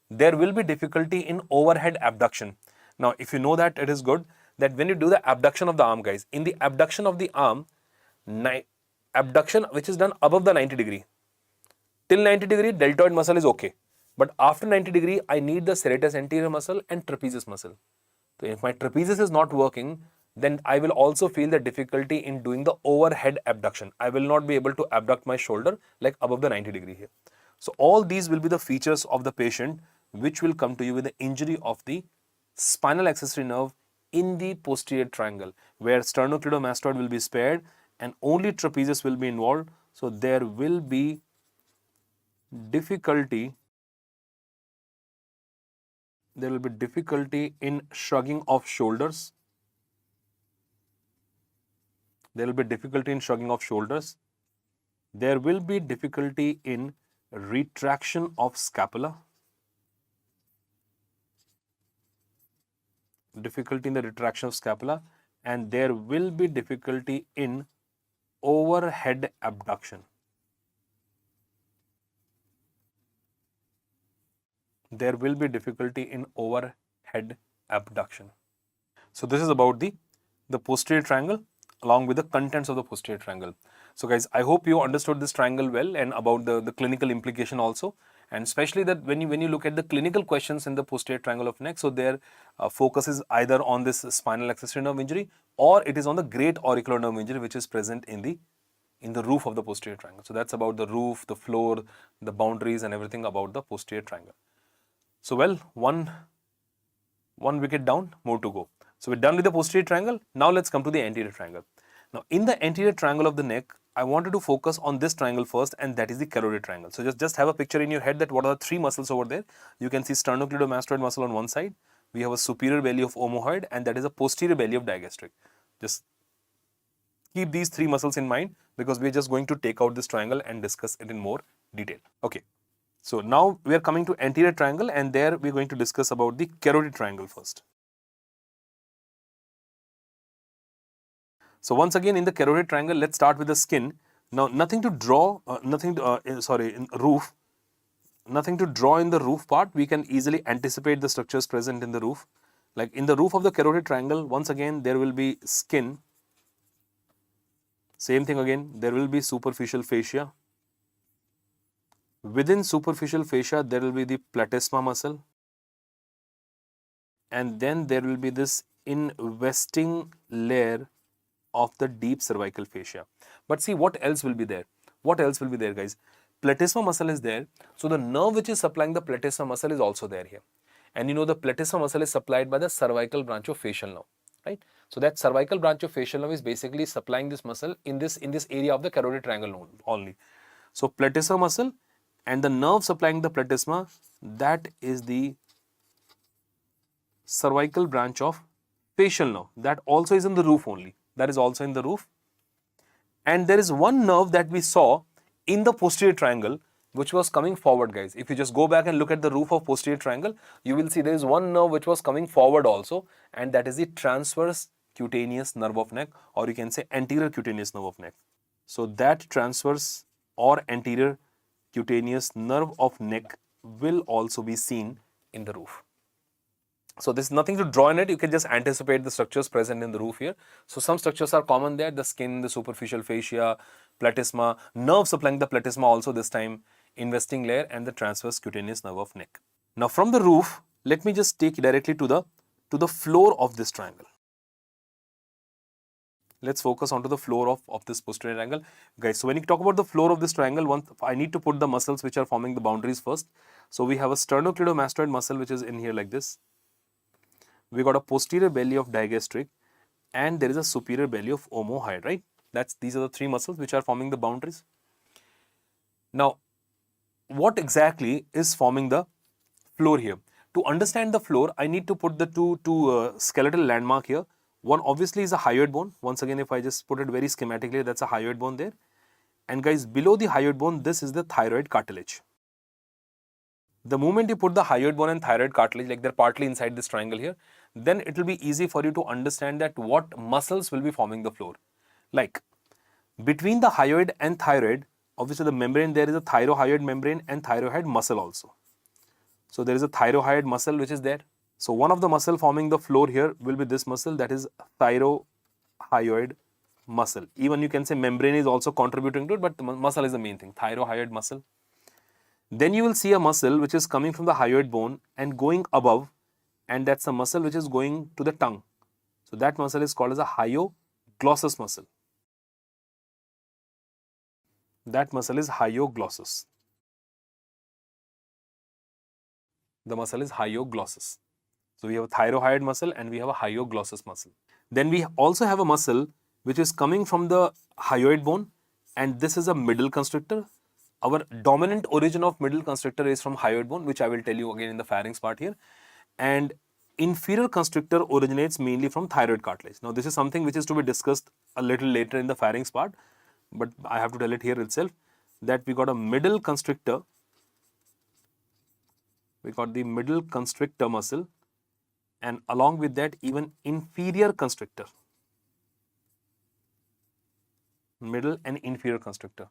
There will be difficulty in overhead abduction. Now, if you know that, it is good that when you do the abduction of the arm, guys, in the abduction of the arm, abduction which is done above the 90 degree, till 90 degree, deltoid muscle is okay. But after 90 degree, I need the serratus anterior muscle and trapezius muscle. So if my trapezius is not working, then I will also feel the difficulty in doing the overhead abduction. I will not be able to abduct my shoulder like above the 90-degree here. So all these will be the features of the patient which will come to you with the injury of the spinal accessory nerve in the posterior triangle, where sternocleidomastoid will be spared and only trapezius will be involved. So there will be difficulty in shrugging of shoulders. There will be difficulty in shrugging of shoulders. There will be difficulty in retraction of scapula. Difficulty in the retraction of scapula, and there will be difficulty in overhead abduction. There will be difficulty in overhead abduction. So this is about the posterior triangle along with the contents of the posterior triangle. So guys, I hope you understood this triangle well and about the clinical implication also, and especially that when you look at the clinical questions in the posterior triangle of neck, so their focus is either on this spinal accessory nerve injury or it is on the great auricular nerve injury which is present in the roof of the posterior triangle. So that's about the roof, the floor, the boundaries and everything about the posterior triangle. So well, one wicket down, more to go. So we're done with the posterior triangle. Now let's come to the anterior triangle. Now in the anterior triangle of the neck, I wanted to focus on this triangle first, and that is the carotid triangle. So just have a picture in your head that what are the three muscles over there. You can see sternocleidomastoid muscle on one side. We have a superior belly of omohyoid, and that is a posterior belly of digastric. Just keep these three muscles in mind because we're just going to take out this triangle and discuss it in more detail. Okay. So now we are coming to anterior triangle, and there we're going to discuss about the carotid triangle first. So once again in the carotid triangle, let's start with the skin. Now nothing to draw, in roof, nothing to draw in the roof part. We can easily anticipate the structures present in the roof. Like in the roof of the carotid triangle, once again there will be skin. Same thing again, there will be superficial fascia. Within superficial fascia, there will be the platysma muscle. And then there will be this investing layer of the deep cervical fascia. But see what else will be there. What else will be there, guys? Platysma muscle is there. So the nerve which is supplying the platysma muscle is also there here. And you know the platysma muscle is supplied by the cervical branch of facial nerve, right? So that cervical branch of facial nerve is basically supplying this muscle in this area of the carotid triangle only. So platysma muscle and the nerve supplying the platysma, that is the cervical branch of facial nerve. That also is in the roof only. That is also in the roof. And there is one nerve that we saw in the posterior triangle which was coming forward, guys. If you just go back and look at the roof of posterior triangle, you will see there is one nerve which was coming forward also, and that is the transverse cutaneous nerve of neck, or you can say anterior cutaneous nerve of neck. So that transverse or anterior cutaneous nerve of neck will also be seen in the roof. So there's nothing to draw in it. You can just anticipate the structures present in the roof here. So some structures are common there: the skin, the superficial fascia, platysma, nerve supplying the platysma also this time, investing layer, and the transverse cutaneous nerve of neck. Now from the roof, let me just take directly to the floor of this triangle. Let's focus onto the floor of this posterior triangle, guys. So when you talk about the floor of this triangle, I need to put the muscles which are forming the boundaries first. So we have a sternocleidomastoid muscle which is in here like this. We got a posterior belly of digastric, and there is a superior belly of omohyoid, right? These are the three muscles which are forming the boundaries. Now, what exactly is forming the floor here? To understand the floor, I need to put the two skeletal landmark here. One obviously is a hyoid bone. Once again, if I just put it very schematically, that's a hyoid bone there. And guys, below the hyoid bone, this is the thyroid cartilage. The moment you put the hyoid bone and thyroid cartilage, like they're partly inside this triangle here, then it will be easy for you to understand that what muscles will be forming the floor. Like between the hyoid and thyroid, obviously the membrane there is a thyrohyoid membrane and thyroid muscle also. So there is a thyrohyoid muscle which is there. So one of the muscle forming the floor here will be this muscle, that is thyrohyoid muscle. Even you can say membrane is also contributing to it, but the muscle is the main thing, thyrohyoid muscle. Then you will see a muscle which is coming from the hyoid bone and going above, and that's a muscle which is going to the tongue. So that muscle is called as a hyoglossus muscle. That muscle is hyoglossus. The muscle is hyoglossus. So we have a thyroid muscle and we have a hyoglossus muscle. Then we also have a muscle which is coming from the hyoid bone, and this is a middle constrictor. Our dominant origin of middle constrictor is from hyoid bone, which I will tell you again in the pharynx part here. And inferior constrictor originates mainly from thyroid cartilage. Now this is something which is to be discussed a little later in the pharynx part, but I have to tell it here itself that we got a middle constrictor. We got the middle constrictor muscle, and along with that even inferior constrictor. Middle and inferior constrictor.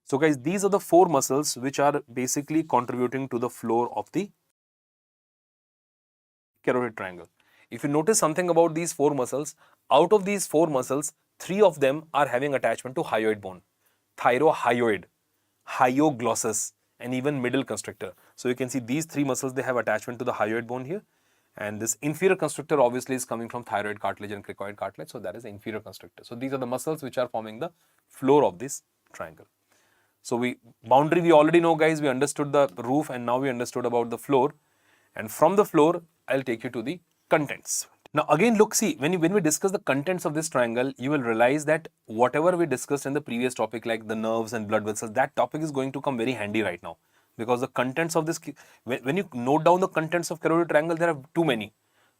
So guys, these are the four muscles which are basically contributing to the floor of the carotid triangle. If you notice something about these four muscles, out of these four muscles, three of them are having attachment to hyoid bone. Thyrohyoid, hyoglossus, and even middle constrictor. So you can see these three muscles, they have attachment to the hyoid bone here. And this inferior constrictor obviously is coming from thyroid cartilage and cricoid cartilage. So that is inferior constrictor. So these are the muscles which are forming the floor of this triangle. So boundary we already know, guys. We understood the roof and now we understood about the floor. And from the floor, I'll take you to the contents. Now again, look, see, when we discuss the contents of this triangle, you will realize that whatever we discussed in the previous topic, like the nerves and blood vessels, that topic is going to come very handy right now. Because the contents of this, when you note down the contents of carotid triangle, there are too many.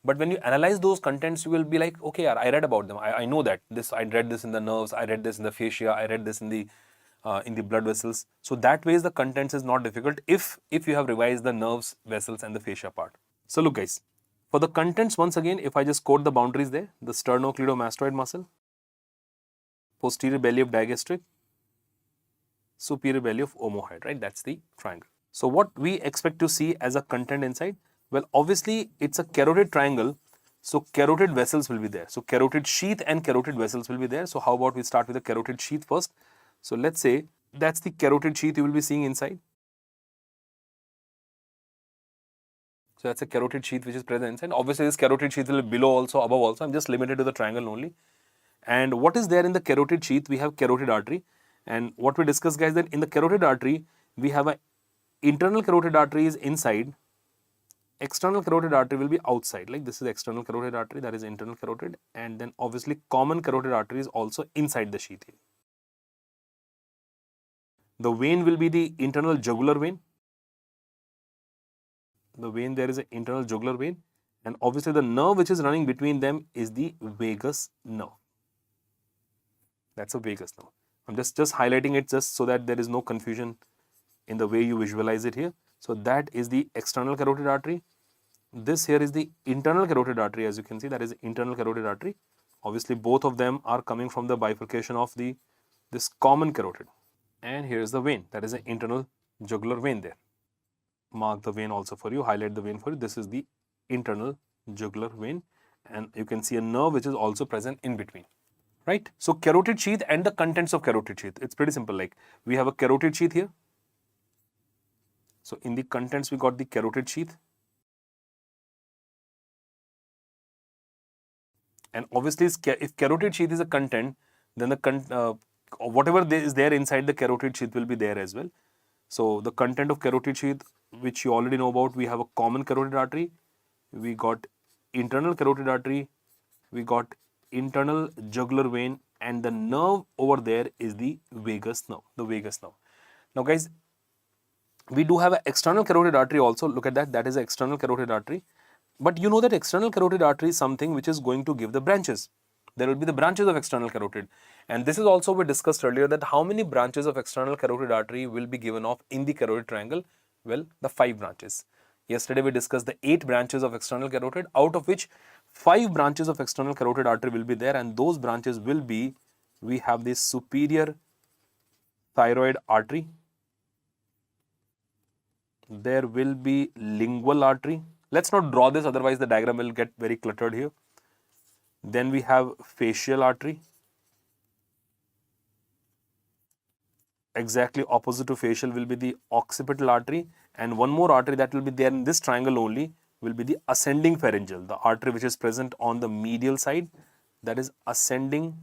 But when you analyze those contents, you will be like, okay, I read about them. I know that I read this in the nerves, I read this in the fascia, I read this in the blood vessels. So that way the contents is not difficult if you have revised the nerves, vessels and the fascia part. So look guys, for the contents, once again, if I just quote the boundaries there, the sternocleidomastoid muscle, posterior belly of digastric, superior belly of omohyoid, right? That's the triangle. So what we expect to see as a content inside? Well, obviously it's a carotid triangle, so carotid vessels will be there. So carotid sheath and carotid vessels will be there. So how about we start with the carotid sheath first? So let's say that's the carotid sheath you will be seeing inside. So that's a carotid sheath which is present inside. Obviously this carotid sheath will be below also, above also. I'm just limited to the triangle only. And what is there in the carotid sheath? We have carotid artery. And what we discussed, guys, that in the carotid artery, we have a internal carotid artery is inside. External carotid artery will be outside. Like this is external carotid artery, that is internal carotid. And then obviously common carotid artery is also inside the sheath here. The vein will be the internal jugular vein. The vein there is an internal jugular vein. And obviously the nerve which is running between them is the vagus nerve. That's a vagus nerve. I'm just highlighting it just so that there is no confusion in the way you visualize it here. So that is the external carotid artery. This here is the internal carotid artery. As you can see, that is the internal carotid artery. Obviously both of them are coming from the bifurcation of this common carotid. And here is the vein, that is the internal jugular vein there. Mark the vein also for you, highlight the vein for you. This is the internal jugular vein, and you can see a nerve which is also present in between. Right? So carotid sheath and the contents of carotid sheath. It's pretty simple. Like we have a carotid sheath here. So in the contents, we got the carotid sheath. And obviously, if carotid sheath is a content, then whatever is there inside the carotid sheath will be there as well. So the content of carotid sheath, which you already know about, we have a common carotid artery. We got internal carotid artery. We got internal jugular vein, and the nerve over there is the vagus nerve. The vagus nerve. Now, guys, we do have an external carotid artery also. Look at that. That is an external carotid artery. But you know that external carotid artery is something which is going to give the branches. There will be the branches of external carotid. And this is also we discussed earlier that how many branches of external carotid artery will be given off in the carotid triangle? Well, the 5 branches. Yesterday we discussed the 8 branches of external carotid, out of which 5 branches of external carotid artery will be there, and those branches will be, we have this superior thyroid artery. There will be lingual artery. Let's not draw this, otherwise the diagram will get very cluttered here. Then we have facial artery. Exactly opposite to facial will be the occipital artery, and one more artery that will be there in this triangle only will be the ascending pharyngeal, the artery which is present on the medial side, that is ascending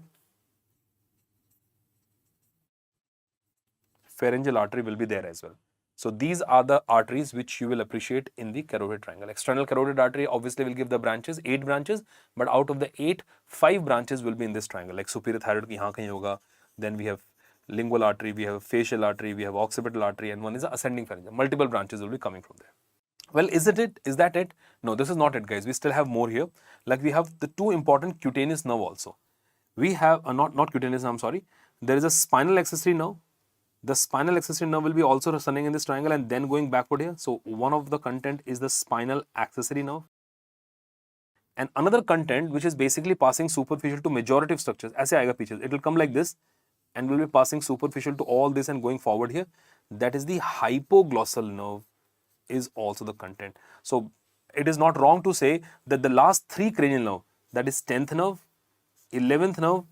pharyngeal artery will be there as well. So these are the arteries which you will appreciate in the carotid triangle. External carotid artery obviously will give the branches, 8 branches, but out of the 8, 5 branches will be in this triangle, like superior thyroid ki yahan kahin hoga. Then we have lingual artery, we have facial artery, we have occipital artery, and one is the ascending pharyngeal. Multiple branches will be coming from there. Well, is it it? Is that it? No, this is not it, guys. We still have more here. Like we have the 2 important cutaneous nerve also. We have not cutaneous, I'm sorry. There is a spinal accessory nerve. The spinal accessory nerve will be also running in this triangle and then going backward here. So one of the content is the spinal accessory nerve. And another content which is basically passing superficial to majority of structures. ऐसे आएगा पीछे. It will come like this and will be passing superficial to all this and going forward here. That is the hypoglossal nerve is also the content. So it is not wrong to say that the last 3 cranial nerve, that is 10th nerve, 11th nerve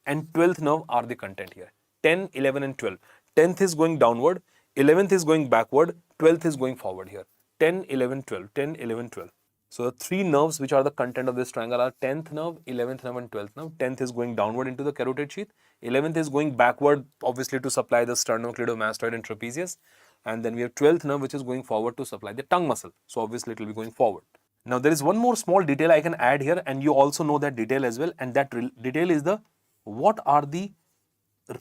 and 12th nerve are the content here. 10, 11 and 12. 10th is going downward, 11th is going backward, 12th is going forward here. 10, 11, 12, 10, 11, 12. So the 3 nerves which are the content of this triangle are 10th nerve, 11th nerve and 12th nerve. 10th is going downward into the carotid sheath. 11th is going backward, obviously to supply the sternocleidomastoid and trapezius. And then we have 12th nerve which is going forward to supply the tongue muscle. So obviously it will be going forward. Now there is one more small detail I can add here, and you also know that detail as well, and that detail is the what are the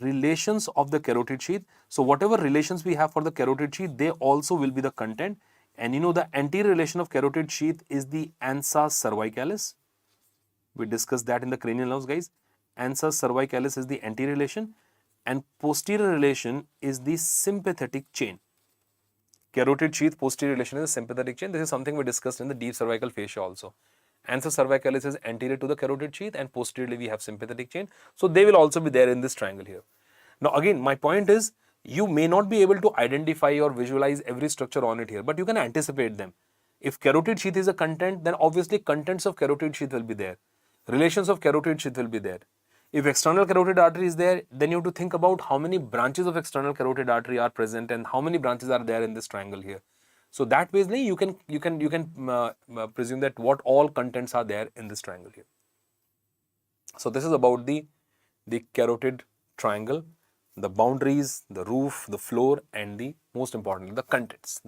relations of the carotid sheath. So whatever relations we have for the carotid sheath, they also will be the content. And you know the anterior relation of carotid sheath is the ansa cervicalis. We discussed that in the cranial nerves, guys. Ansa cervicalis is the anterior relation and posterior relation is the sympathetic chain. Carotid sheath posterior relation is a sympathetic chain. This is something we discussed in the deep cervical fascia also. Ansa cervicalis is anterior to the carotid sheath and posteriorly we have sympathetic chain. So they will also be there in this triangle here. Now again, my point is you may not be able to identify or visualize every structure on it here, but you can anticipate them. If carotid sheath is a content, then obviously contents of carotid sheath will be there. Relations of carotid sheath will be there. If external carotid artery is there, then you have to think about how many branches of external carotid artery are present and how many branches are there in this triangle here. So that way you can presume that what all contents are there in this triangle here. So this is about the carotid triangle, the boundaries, the roof, the floor, and the most importantly the contents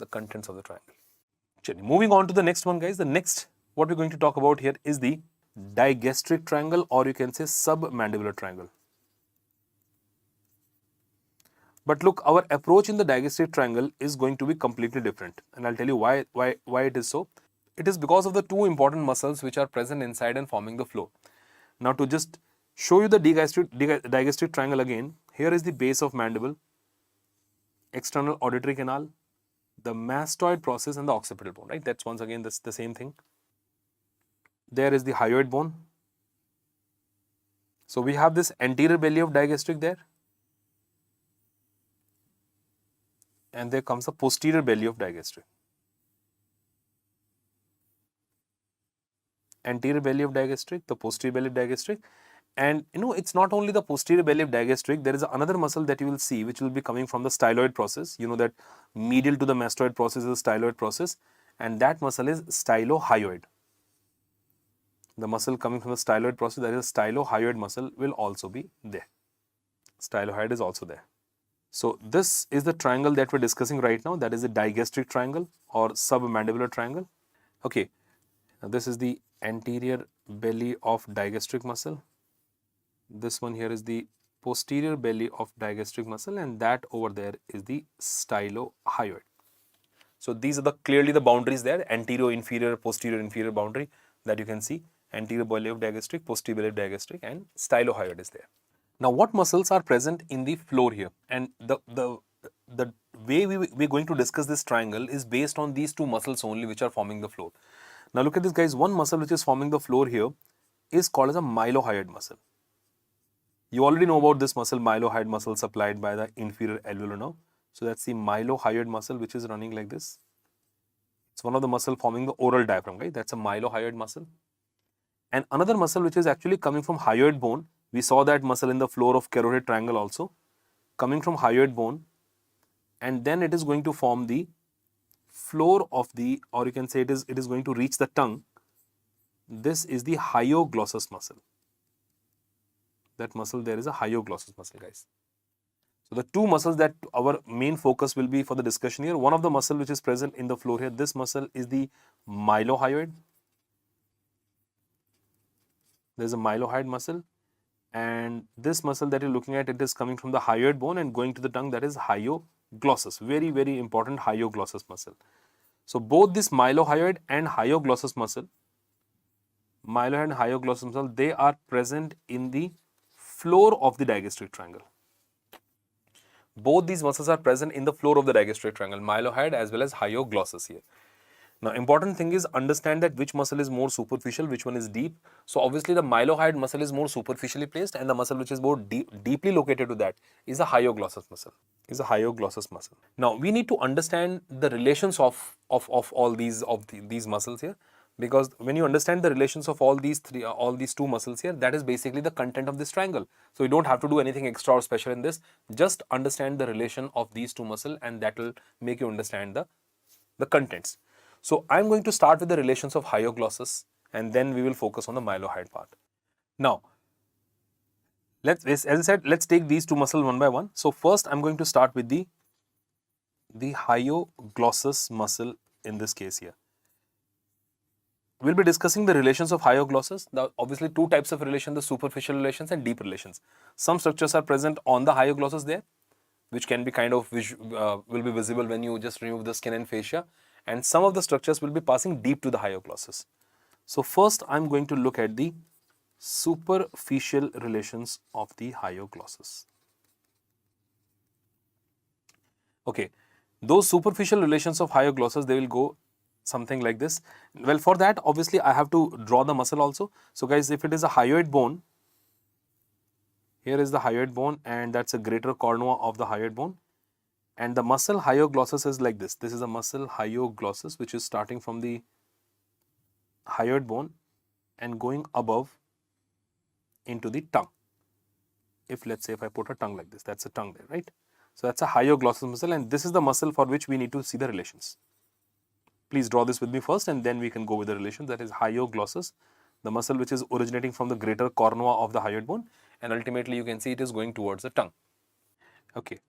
of the triangle. Moving on to the next one, guys. The next what we're going to talk about here is the digastric triangle, or you can say submandibular triangle. But look, our approach in the digastric triangle is going to be completely different, and I'll tell you why it is so. It is because of the 2 important muscles which are present inside and forming the floor. Now to just show you the digastric triangle again, here is the base of mandible, external auditory canal, the mastoid process and the occipital bone, right? That's once again the same thing. There is the hyoid bone. So we have this anterior belly of digastric there. And there comes the posterior belly of digastric. Anterior belly of digastric, the posterior belly of digastric. And you know, it's not only the posterior belly of digastric, there is another muscle that you will see which will be coming from the styloid process. You know that medial to the mastoid process is the styloid process, and that muscle is stylohyoid. The muscle coming from the styloid process, that is a stylohyoid muscle, will also be there. Stylohyoid is also there. So this is the triangle that we're discussing right now, that is the digastric triangle or submandibular triangle. Okay, now this is the anterior belly of digastric muscle. This one here is the posterior belly of digastric muscle, and that over there is the stylohyoid. So these are clearly the boundaries there, anterior inferior, posterior inferior boundary that you can see. Anterior belly of digastric, posterior belly of digastric, and stylohyoid is there. Now what muscles are present in the floor here, and the way we're going to discuss this triangle is based on these 2 muscles only which are forming the floor. Now look at this, guys. One muscle which is forming the floor here is called as a mylohyoid muscle. You already know about this muscle, mylohyoid muscle supplied by the inferior alveolar nerve. So that's the mylohyoid muscle which is running like this. It's one of the muscle forming the oral diaphragm, right? That's a mylohyoid muscle. And another muscle which is actually coming from hyoid bone, we saw that muscle in the floor of carotid triangle also, coming from hyoid bone, and then it is going to form the floor of the, or you can say it is going to reach the tongue. This is the hyoglossus muscle. That muscle there is a hyoglossus muscle, guys. So the two muscles that our main focus will be for the discussion here, one of the muscle which is present in the floor here, this muscle is the mylohyoid. There is a mylohyoid muscle, and this muscle that you're looking at, it is coming from the hyoid bone and going to the tongue, that is hyoglossus. Very, very important hyoglossus muscle. So both this mylohyoid and hyoglossus muscle, they are present in the floor of the digastric triangle. Both these muscles are present in the floor of the digastric triangle, mylohyoid as well as hyoglossus here. Now, important thing is understand that which muscle is more superficial, which one is deep. So, obviously, the mylohyoid muscle is more superficially placed, and the muscle which is more deeply located to that is the hyoglossus muscle. Now, we need to understand the relations of all these muscles here, because when you understand the relations of all these two muscles here, that is basically the content of this triangle. So, you don't have to do anything extra or special in this. Just understand the relation of these two muscles, and that will make you understand the contents. So, I am going to start with the relations of hyoglossus, and then we will focus on the mylohyoid part. Now, as I said, let's take these two muscles one by one. So, first I am going to start with the hyoglossus muscle in this case here. We'll be discussing the relations of hyoglossus. Now, obviously, two types of relations, the superficial relations and deep relations. Some structures are present on the hyoglossus there, which can be kind of, will be visible when you just remove the skin and fascia. And some of the structures will be passing deep to the hyoglossus. So, first I'm going to look at the superficial relations of the hyoglossus. Okay, those superficial relations of hyoglossus, they will go something like this. Well, for that, obviously, I have to draw the muscle also. So, guys, if it is a hyoid bone, here is the hyoid bone, and that's a greater cornua of the hyoid bone. And the muscle hyoglossus is like this. This is a muscle hyoglossus, which is starting from the hyoid bone and going above into the tongue. If, let's say, if I put a tongue like this, that's a tongue there, right? So that's a hyoglossus muscle, and this is the muscle for which we need to see the relations. Please draw this with me first, and then we can go with the relations. That is hyoglossus, the muscle which is originating from the greater cornua of the hyoid bone, and ultimately you can see it is going towards the tongue. Okay.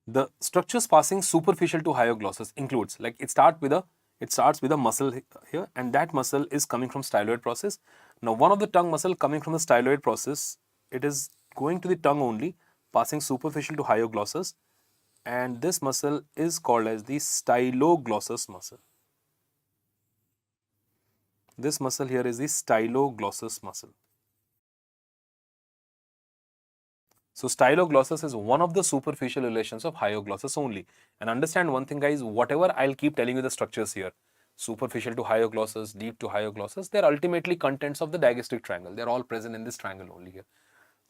The structures passing superficial to hyoglossus includes, like it starts with a muscle here, and that muscle is coming from styloid process. Now, one of the tongue muscle coming from the styloid process, it is going to the tongue only, passing superficial to hyoglossus, and this muscle is called as the styloglossus muscle. This muscle here is the styloglossus muscle. So, styloglossus is one of the superficial relations of hyoglossus only. And understand one thing, guys, whatever I'll keep telling you the structures here, superficial to hyoglossus, deep to hyoglossus, they're ultimately contents of the digastric triangle. They're all present in this triangle only here.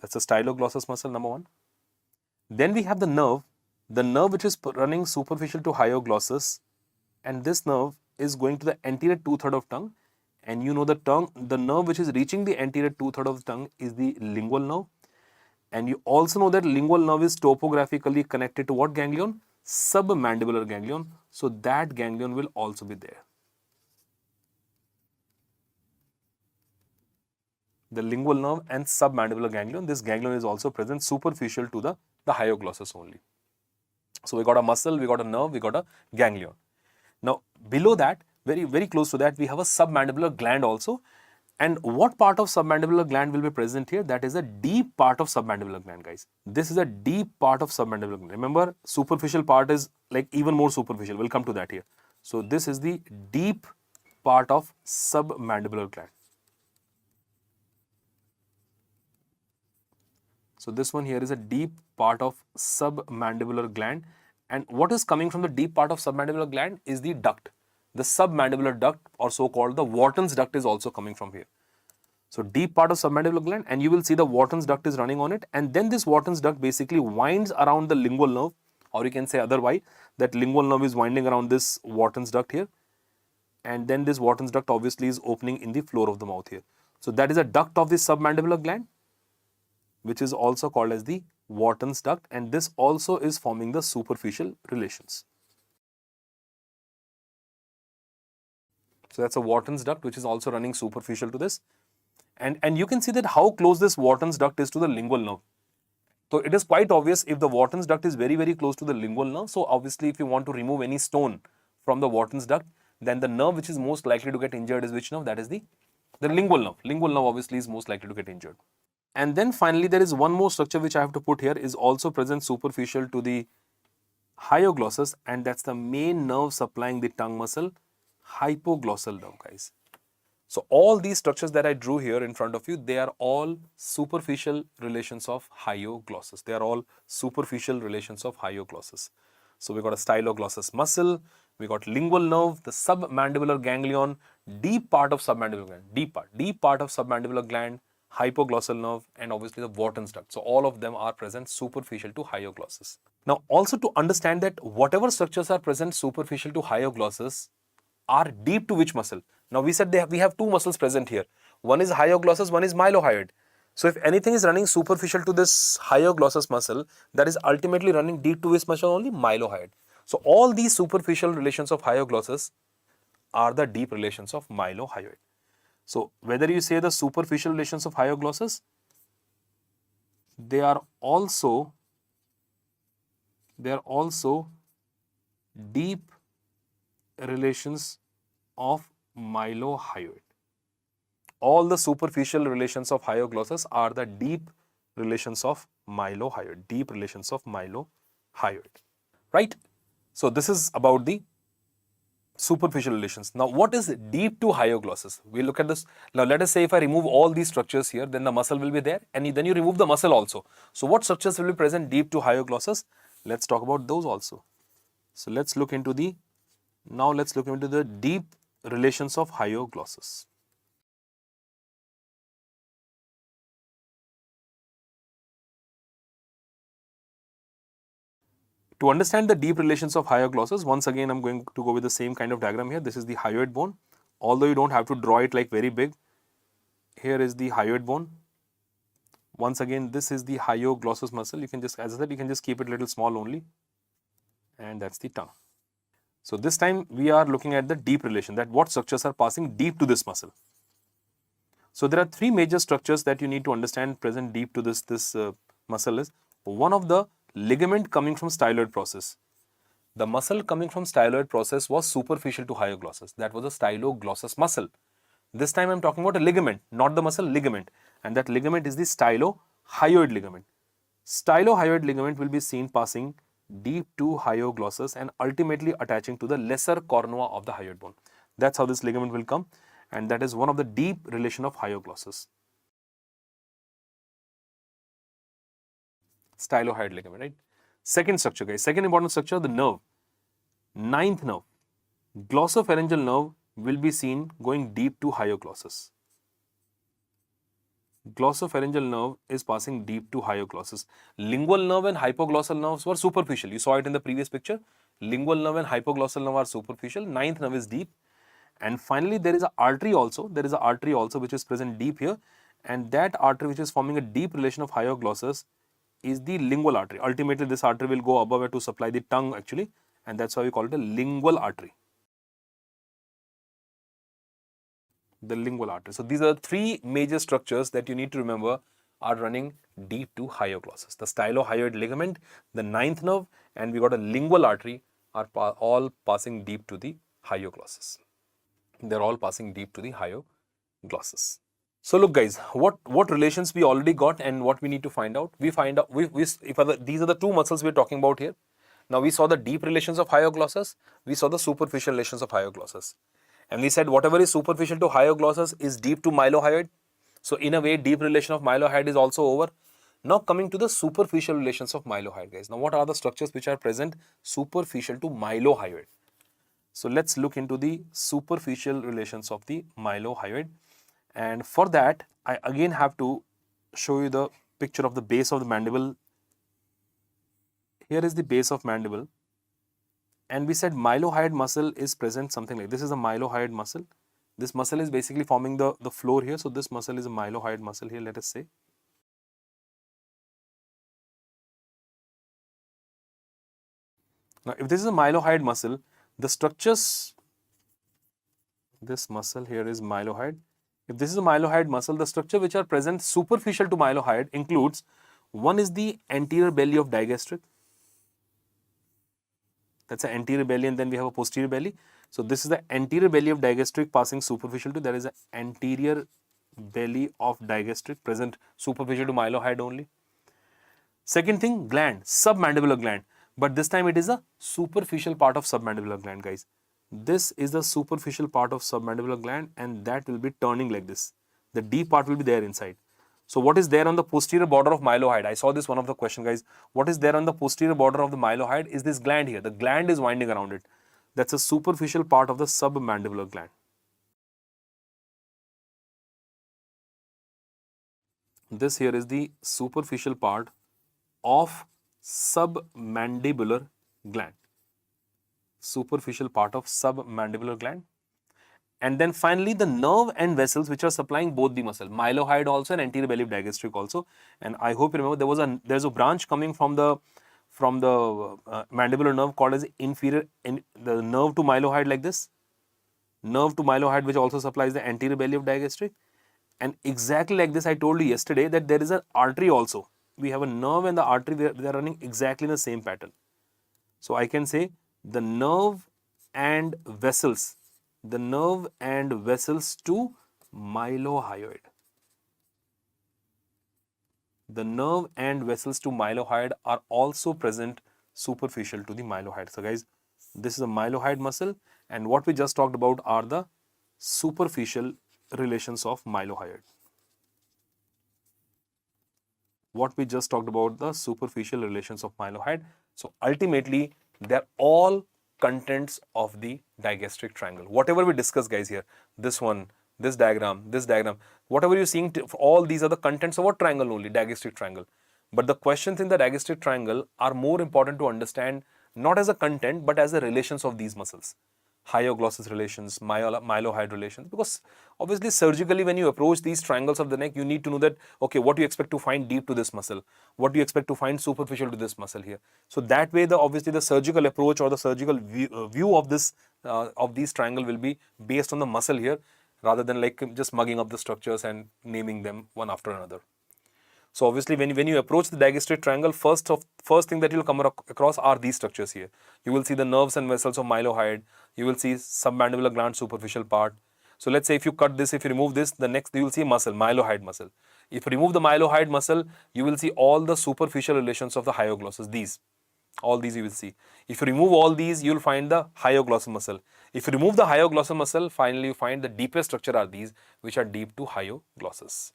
That's the styloglossus muscle, number one. Then we have the nerve which is running superficial to hyoglossus, and this nerve is going to the anterior two-thirds of tongue. And you know the nerve which is reaching the anterior two-thirds of the tongue is the lingual nerve. And you also know that lingual nerve is topographically connected to what ganglion? Submandibular ganglion. So that ganglion will also be there. The lingual nerve and submandibular ganglion, this ganglion is also present superficial to the hyoglossus only. So we got a muscle, we got a nerve, we got a ganglion. Now below that, very, very close to that, we have a submandibular gland also. And what part of submandibular gland will be present here? That is a deep part of submandibular gland, guys. This is a deep part of submandibular gland. Remember, superficial part is like even more superficial. We'll come to that here. So this is the deep part of submandibular gland. So this one here is a deep part of submandibular gland. And what is coming from the deep part of submandibular gland is the duct. The submandibular duct, or so-called the Wharton's duct, is also coming from here. So deep part of submandibular gland, and you will see the Wharton's duct is running on it, and then this Wharton's duct basically winds around the lingual nerve, or you can say otherwise that lingual nerve is winding around this Wharton's duct here, and then this Wharton's duct obviously is opening in the floor of the mouth here. So that is a duct of the submandibular gland, which is also called as the Wharton's duct, and this also is forming the superficial relations. So that's a Wharton's duct, which is also running superficial to this. And you can see that how close this Wharton's duct is to the lingual nerve. So it is quite obvious if the Wharton's duct is very, very close to the lingual nerve. So obviously, if you want to remove any stone from the Wharton's duct, then the nerve which is most likely to get injured is which nerve? That is the lingual nerve. Lingual nerve obviously is most likely to get injured. And then finally, there is one more structure which I have to put here, is also present superficial to the hyoglossus, and that's the main nerve supplying the tongue muscle, hypoglossal nerve, guys. So all these structures that I drew here in front of you, they are all superficial relations of hyoglossus. They are all superficial relations of hyoglossus. So we got a styloglossus muscle, we got lingual nerve, the submandibular ganglion, deep part of submandibular gland, deep part of submandibular gland, hypoglossal nerve, and obviously the Wharton's duct. So all of them are present superficial to hyoglossus. Now also to understand that whatever structures are present superficial to hyoglossus are deep to which muscle? Now we said we have two muscles present here. One is hyoglossus, one is mylohyoid. So if anything is running superficial to this hyoglossus muscle, that is ultimately running deep to which muscle only? Mylohyoid. So all these superficial relations of hyoglossus are the deep relations of mylohyoid. So whether you say the superficial relations of hyoglossus, they are also deep relations of mylohyoid. All the superficial relations of hyoglossus are the deep relations of mylohyoid, deep relations of mylohyoid, right? So this is about the superficial relations. Now what is deep to hyoglossus? We look at this. Now let us say if I remove all these structures here, then the muscle will be there, and then you remove the muscle also. So what structures will be present deep to hyoglossus? Let's talk about those also. So let's look into the deep relations of hyoglossus. To understand the deep relations of hyoglossus, once again I'm going to go with the same kind of diagram here. This is the hyoid bone. Although you don't have to draw it like very big, here is the hyoid bone. Once again, this is the hyoglossus muscle. You can just, as I said, you can just keep it a little small only, and that's the tongue. So this time we are looking at the deep relation, that what structures are passing deep to this muscle. So there are three major structures that you need to understand present deep to this muscle is. One of the ligament coming from styloid process. The muscle coming from styloid process was superficial to hyoglossus. That was a styloglossus muscle. This time I'm talking about a ligament, not the muscle, ligament. And that ligament is the stylohyoid ligament. Stylohyoid ligament will be seen passing deep to hyoglossus and ultimately attaching to the lesser cornua of the hyoid bone. That's how this ligament will come, and that is one of the deep relation of hyoglossus. Stylohyoid ligament, right? Second structure, guys. Second important structure, the nerve. Ninth nerve, glossopharyngeal nerve, will be seen going deep to hyoglossus. Glossopharyngeal nerve is passing deep to hyoglossus. Lingual nerve and hypoglossal nerves were superficial. You saw it in the previous picture. Lingual nerve and hypoglossal nerve are superficial. Ninth nerve is deep. And finally, there is an artery also. There is an artery also which is present deep here. And that artery which is forming a deep relation of hyoglossus is the lingual artery. Ultimately, this artery will go above to supply the tongue actually. And that's why we call it a lingual artery. The lingual artery. So these are three major structures that you need to remember are running deep to hyoglossus. The stylohyoid ligament, the ninth nerve, and we got a lingual artery are all passing deep to the hyoglossus. They're all passing deep to the hyoglossus. So look guys, what relations we already got and what we need to find out. We find out these are the two muscles we're talking about here. Now we saw the deep relations of hyoglossus, we saw the superficial relations of hyoglossus. And we said whatever is superficial to hyoglossus is deep to mylohyoid. So in a way, deep relation of mylohyoid is also over. Now coming to the superficial relations of mylohyoid, guys. Now what are the structures which are present superficial to mylohyoid? So let's look into the superficial relations of the mylohyoid. And for that, I again have to show you the picture of the base of the mandible. Here is the base of mandible. And we said mylohyoid muscle is present something like this is a mylohyoid muscle. This muscle is basically forming the floor here. So this muscle is a mylohyoid muscle here, let us say. Now if this is a mylohyoid muscle, the structures This muscle here is mylohyoid. If this is a mylohyoid muscle, the structure which are present superficial to mylohyoid includes, one is the anterior belly of digastric. That's an anterior belly, and then we have a posterior belly. So this is the anterior belly of digastric passing superficial to, there is an anterior belly of digastric present superficial to mylohyoid only. Second thing, gland, submandibular gland, but this time it is a superficial part of submandibular gland, guys. This is the superficial part of submandibular gland, and that will be turning like this. The deep part will be there inside. So what is there on the posterior border of mylohyoid? I saw this one of the question, guys. What is there on the posterior border of the mylohyoid is this gland here. The gland is winding around it. That's a superficial part of the submandibular gland. This here is the superficial part of submandibular gland. Superficial part of submandibular gland. And then finally the nerve and vessels which are supplying both the muscle, mylohyoid also and anterior belly of digastric also. And I hope you remember there's a branch coming from the mandibular nerve called as the nerve to mylohyoid, like this. Nerve to mylohyoid, which also supplies the anterior belly of digastric. And exactly like this, I told you yesterday that there is an artery also. We have a nerve and the artery, they are running exactly in the same pattern. So I can say the nerve and vessels to mylohyoid. The nerve and vessels to mylohyoid are also present superficial to the mylohyoid. So guys, this is a mylohyoid muscle, and what we just talked about are the superficial relations of mylohyoid. What we just talked about, the superficial relations of mylohyoid. So ultimately, they're all contents of the digastric triangle. Whatever we discuss, guys, here, this one, this diagram, whatever you're seeing, all these are the contents of what triangle only, digastric triangle. But the questions in the digastric triangle are more important to understand, not as a content, but as the relations of these muscles. Hyoglossus relations, mylohyoid relations, because obviously surgically when you approach these triangles of the neck, you need to know that, okay, what do you expect to find deep to this muscle? What do you expect to find superficial to this muscle here? So that way, obviously the surgical approach or the surgical view of these triangle will be based on the muscle here, rather than like just mugging up the structures and naming them one after another. So obviously when you approach the digastric triangle, first thing that you'll come across are these structures here. You will see the nerves and vessels of mylohyoid. You will see submandibular gland superficial part. So let's say if you cut this, if you remove this, the next you will see muscle, mylohyoid muscle. If you remove the mylohyoid muscle, you will see all the superficial relations of the hyoglossus. All these you will see. If you remove all these, you will find the hyoglossus muscle. If you remove the hyoglossus muscle, finally you find the deepest structure are these, which are deep to hyoglossus.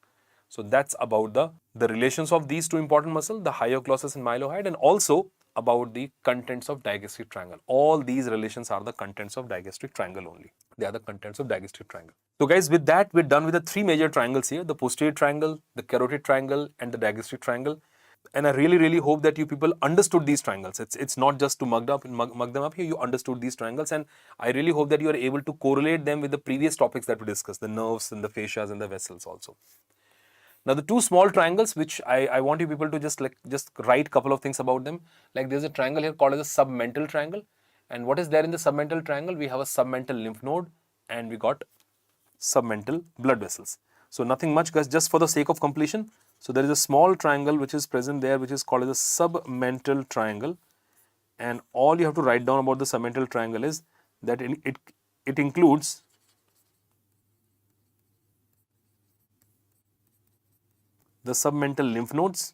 So that's about the relations of these two important muscles, the hyoglossus and mylohyoid, and also about the contents of digastric triangle. All these relations are the contents of digastric triangle only. They are the contents of digastric triangle. So guys, with that, we're done with the three major triangles here, the posterior triangle, the carotid triangle, and the digastric triangle. And I really hope that you people understood these triangles. It's not just to mug them up here. You understood these triangles, and I really hope that you are able to correlate them with the previous topics that we discussed, the nerves and the fascias and the vessels also. Now the two small triangles, which I want you people to just write a couple of things about them. Like there's a triangle here called as a submental triangle. And what is there in the submental triangle? We have a submental lymph node and we got submental blood vessels. So nothing much, guys, just for the sake of completion. So there is a small triangle which is present there, which is called as a submental triangle. And all you have to write down about the submental triangle is that it includes the submental lymph nodes,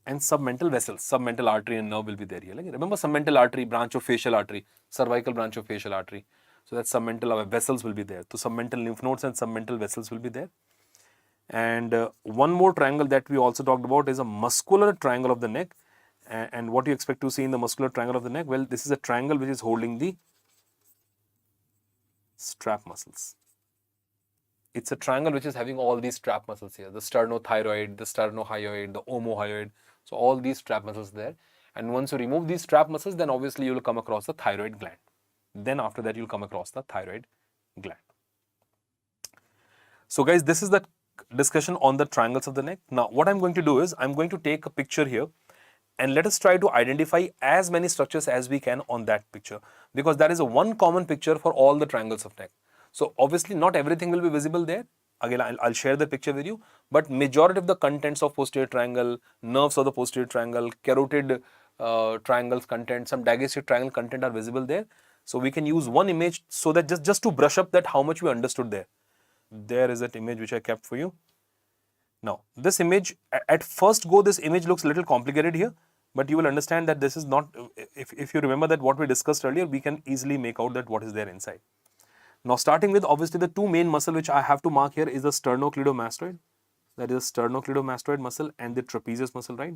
and submental vessels. Submental artery and nerve will be there here. Like, remember submental artery, branch of facial artery, cervical branch of facial artery. So that submental vessels will be there. So submental lymph nodes and submental vessels will be there. And one more triangle that we also talked about is a muscular triangle of the neck. And what you expect to see in the muscular triangle of the neck? Well, this is a triangle which is holding the strap muscles. It's a triangle which is having all these strap muscles here, the sternothyroid, the sternohyoid, the omohyoid. So all these strap muscles there. And once you remove these strap muscles, then obviously you will come across the thyroid gland. Then after that, you'll come across the thyroid gland. So guys, this is the discussion on the triangles of the neck. Now, what I'm going to do is I'm going to take a picture here and let us try to identify as many structures as we can on that picture, because that is a one common picture for all the triangles of neck. So obviously not everything will be visible there. Again, I'll share the picture with you, but majority of the contents of posterior triangle, nerves of the posterior triangle, carotid triangles content, some digastric triangle content are visible there. So we can use one image so that just to brush up that how much we understood there. There is that image which I kept for you. Now, this image, at first go, this image looks a little complicated here, but you will understand that this is not, if you remember that what we discussed earlier, we can easily make out that what is there inside. Now, starting with obviously the two main muscle which I have to mark here is the sternocleidomastoid, that is the sternocleidomastoid muscle and the trapezius muscle, right?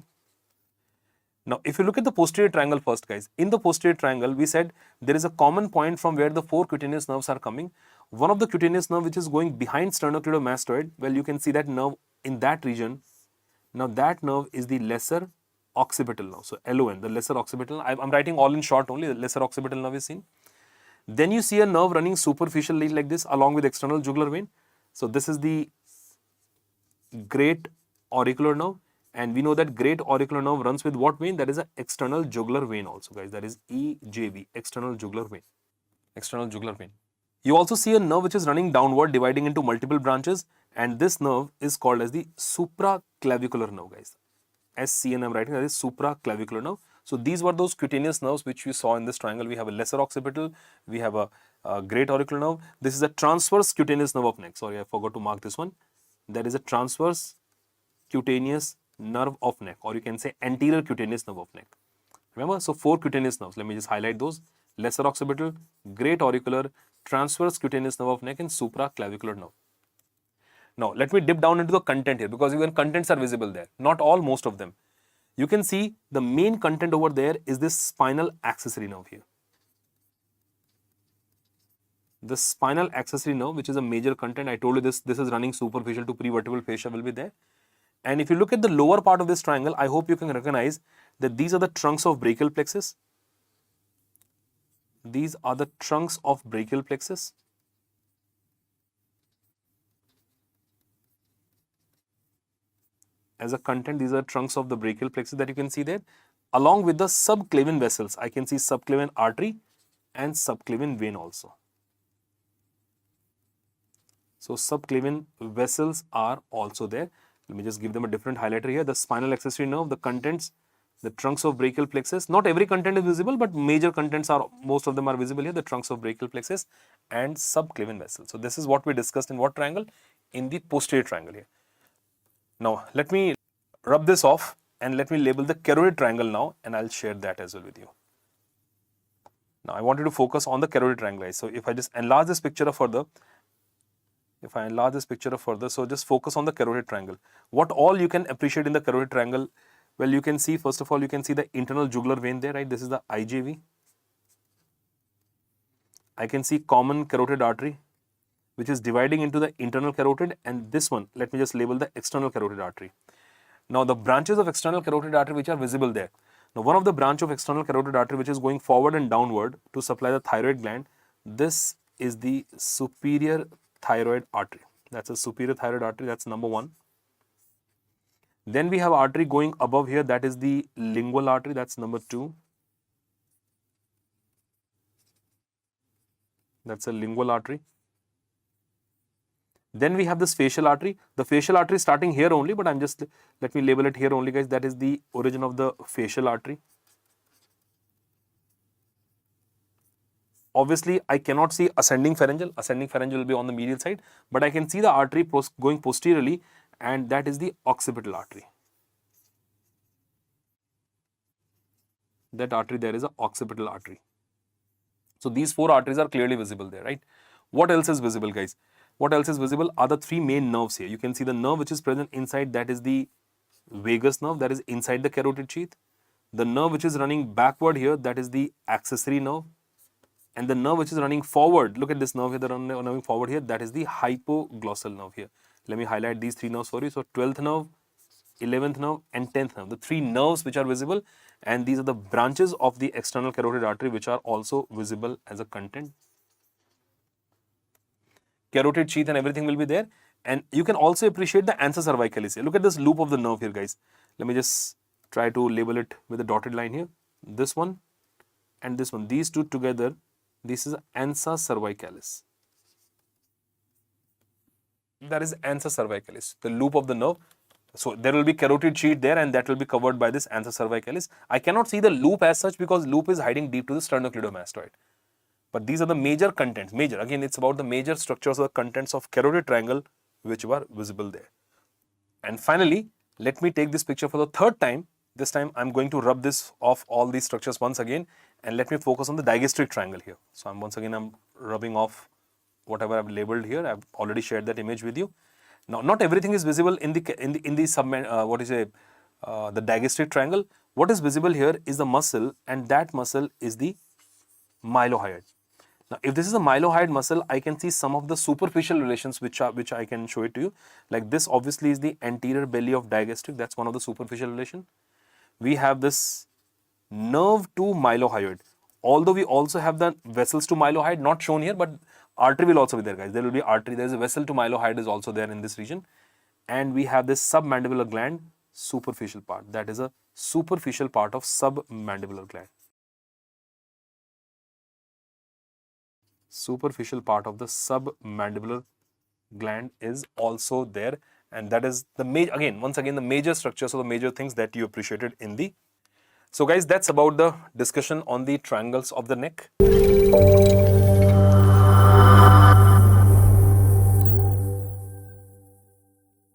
Now, if you look at the posterior triangle first, guys, in the posterior triangle, we said there is a common point from where the four cutaneous nerves are coming. One of the cutaneous nerve which is going behind sternocleidomastoid, well, you can see that nerve in that region. Now, that nerve is the lesser occipital nerve. So, LON, the lesser occipital. I'm writing all in short only, the lesser occipital nerve is seen. Then you see a nerve running superficially like this along with external jugular vein. So, this is the great auricular nerve. And we know that great auricular nerve runs with what vein? That is an external jugular vein also, guys. That is EJV, external jugular vein. External jugular vein. You also see a nerve which is running downward, dividing into multiple branches, and this nerve is called as the supraclavicular nerve, guys. SCN I'm writing, that is supraclavicular nerve. So these were those cutaneous nerves which we saw in this triangle. We have a lesser occipital, we have a great auricular nerve. This is a transverse cutaneous nerve of neck. Sorry, I forgot to mark this one. There is a transverse cutaneous nerve of neck, or you can say anterior cutaneous nerve of neck. Remember, so four cutaneous nerves. Let me just highlight those: lesser occipital, great auricular, transverse cutaneous nerve of neck, and supraclavicular nerve. Now, let me dip down into the content here, because even contents are visible there. Not all, most of them. You can see the main content over there is this spinal accessory nerve here. The spinal accessory nerve, which is a major content. I told you this is running superficial to prevertebral fascia, will be there. And if you look at the lower part of this triangle, I hope you can recognize that these are the trunks of brachial plexus. These are the trunks of brachial plexus. As a content, these are trunks of the brachial plexus that you can see there. Along with the subclavian vessels, I can see subclavian artery and subclavian vein also. So subclavian vessels are also there. Let me just give them a different highlighter here. The spinal accessory nerve, the contents, the trunks of brachial plexus. Not every content is visible, but major contents are, most of them are visible here. The trunks of brachial plexus and subclavian vessels. So this is what we discussed in what triangle? In the posterior triangle here. Now, let me rub this off and let me label the carotid triangle now, and I'll share that as well with you. Now, I wanted to focus on the carotid triangle, guys. So if I just enlarge this picture further, so just focus on the carotid triangle. What all you can appreciate in the carotid triangle? Well, you can see, first of all, you can see the internal jugular vein there, right? This is the IJV. I can see common carotid artery, which is dividing into the internal carotid, and this one, let me just label the external carotid artery. Now, the branches of external carotid artery which are visible there. Now, one of the branch of external carotid artery which is going forward and downward to supply the thyroid gland, this is the superior thyroid artery. That's a superior thyroid artery, that's number one. Then we have artery going above here, that is the lingual artery, that's number two. That's a lingual artery. Then we have this facial artery. The facial artery is starting here only, but let me label it here only, guys. That is the origin of the facial artery. Obviously, I cannot see ascending pharyngeal. Ascending pharyngeal will be on the medial side, but I can see the artery going posteriorly, and that is the occipital artery. That artery there is an occipital artery. So these four arteries are clearly visible there, right? What else is visible, guys? What else is visible are the three main nerves here. You can see the nerve which is present inside, that is the vagus nerve, that is inside the carotid sheath. The nerve which is running backward here, that is the accessory nerve. And the nerve which is running forward, look at this nerve here, the running forward here, that is the hypoglossal nerve here. Let me highlight these three nerves for you. So 12th nerve, 11th nerve and 10th nerve. The three nerves which are visible, and these are the branches of the external carotid artery which are also visible as a content. Carotid sheath and everything will be there. And you can also appreciate the ansa cervicalis here. Look at this loop of the nerve here, guys. Let me just try to label it with a dotted line here. This one and this one, these two together, this is ansa cervicalis. That is ansa cervicalis, the loop of the nerve. So there will be carotid sheet there and that will be covered by this ansa cervicalis. I cannot see the loop as such because loop is hiding deep to the sternocleidomastoid. But these are the major contents. Major, again, it's about the major structures or the contents of carotid triangle which were visible there. And finally, let me take this picture for the third time. This time I'm going to rub this off all these structures once again and let me focus on the digastric triangle here. So I'm rubbing off whatever I've labeled here. I've already shared that image with you. Now, not everything is visible in the the digastric triangle. What is visible here is the muscle, and that muscle is the mylohyoid. Now, if this is a mylohyoid muscle, I can see some of the superficial relations which I can show it to you. Like this obviously is the anterior belly of digastric. That's one of the superficial relation. We have this nerve to mylohyoid. Although we also have the vessels to mylohyoid, not shown here, but artery will also be there, guys. There will be artery. There is a vessel to mylohyoid is also there in this region. And we have this submandibular gland, superficial part. That is a superficial part of submandibular gland. Superficial part of the submandibular gland is also there, and that is the major, once again the major structures or the major things that you appreciated in the. So guys, that's about the discussion on the triangles of the neck.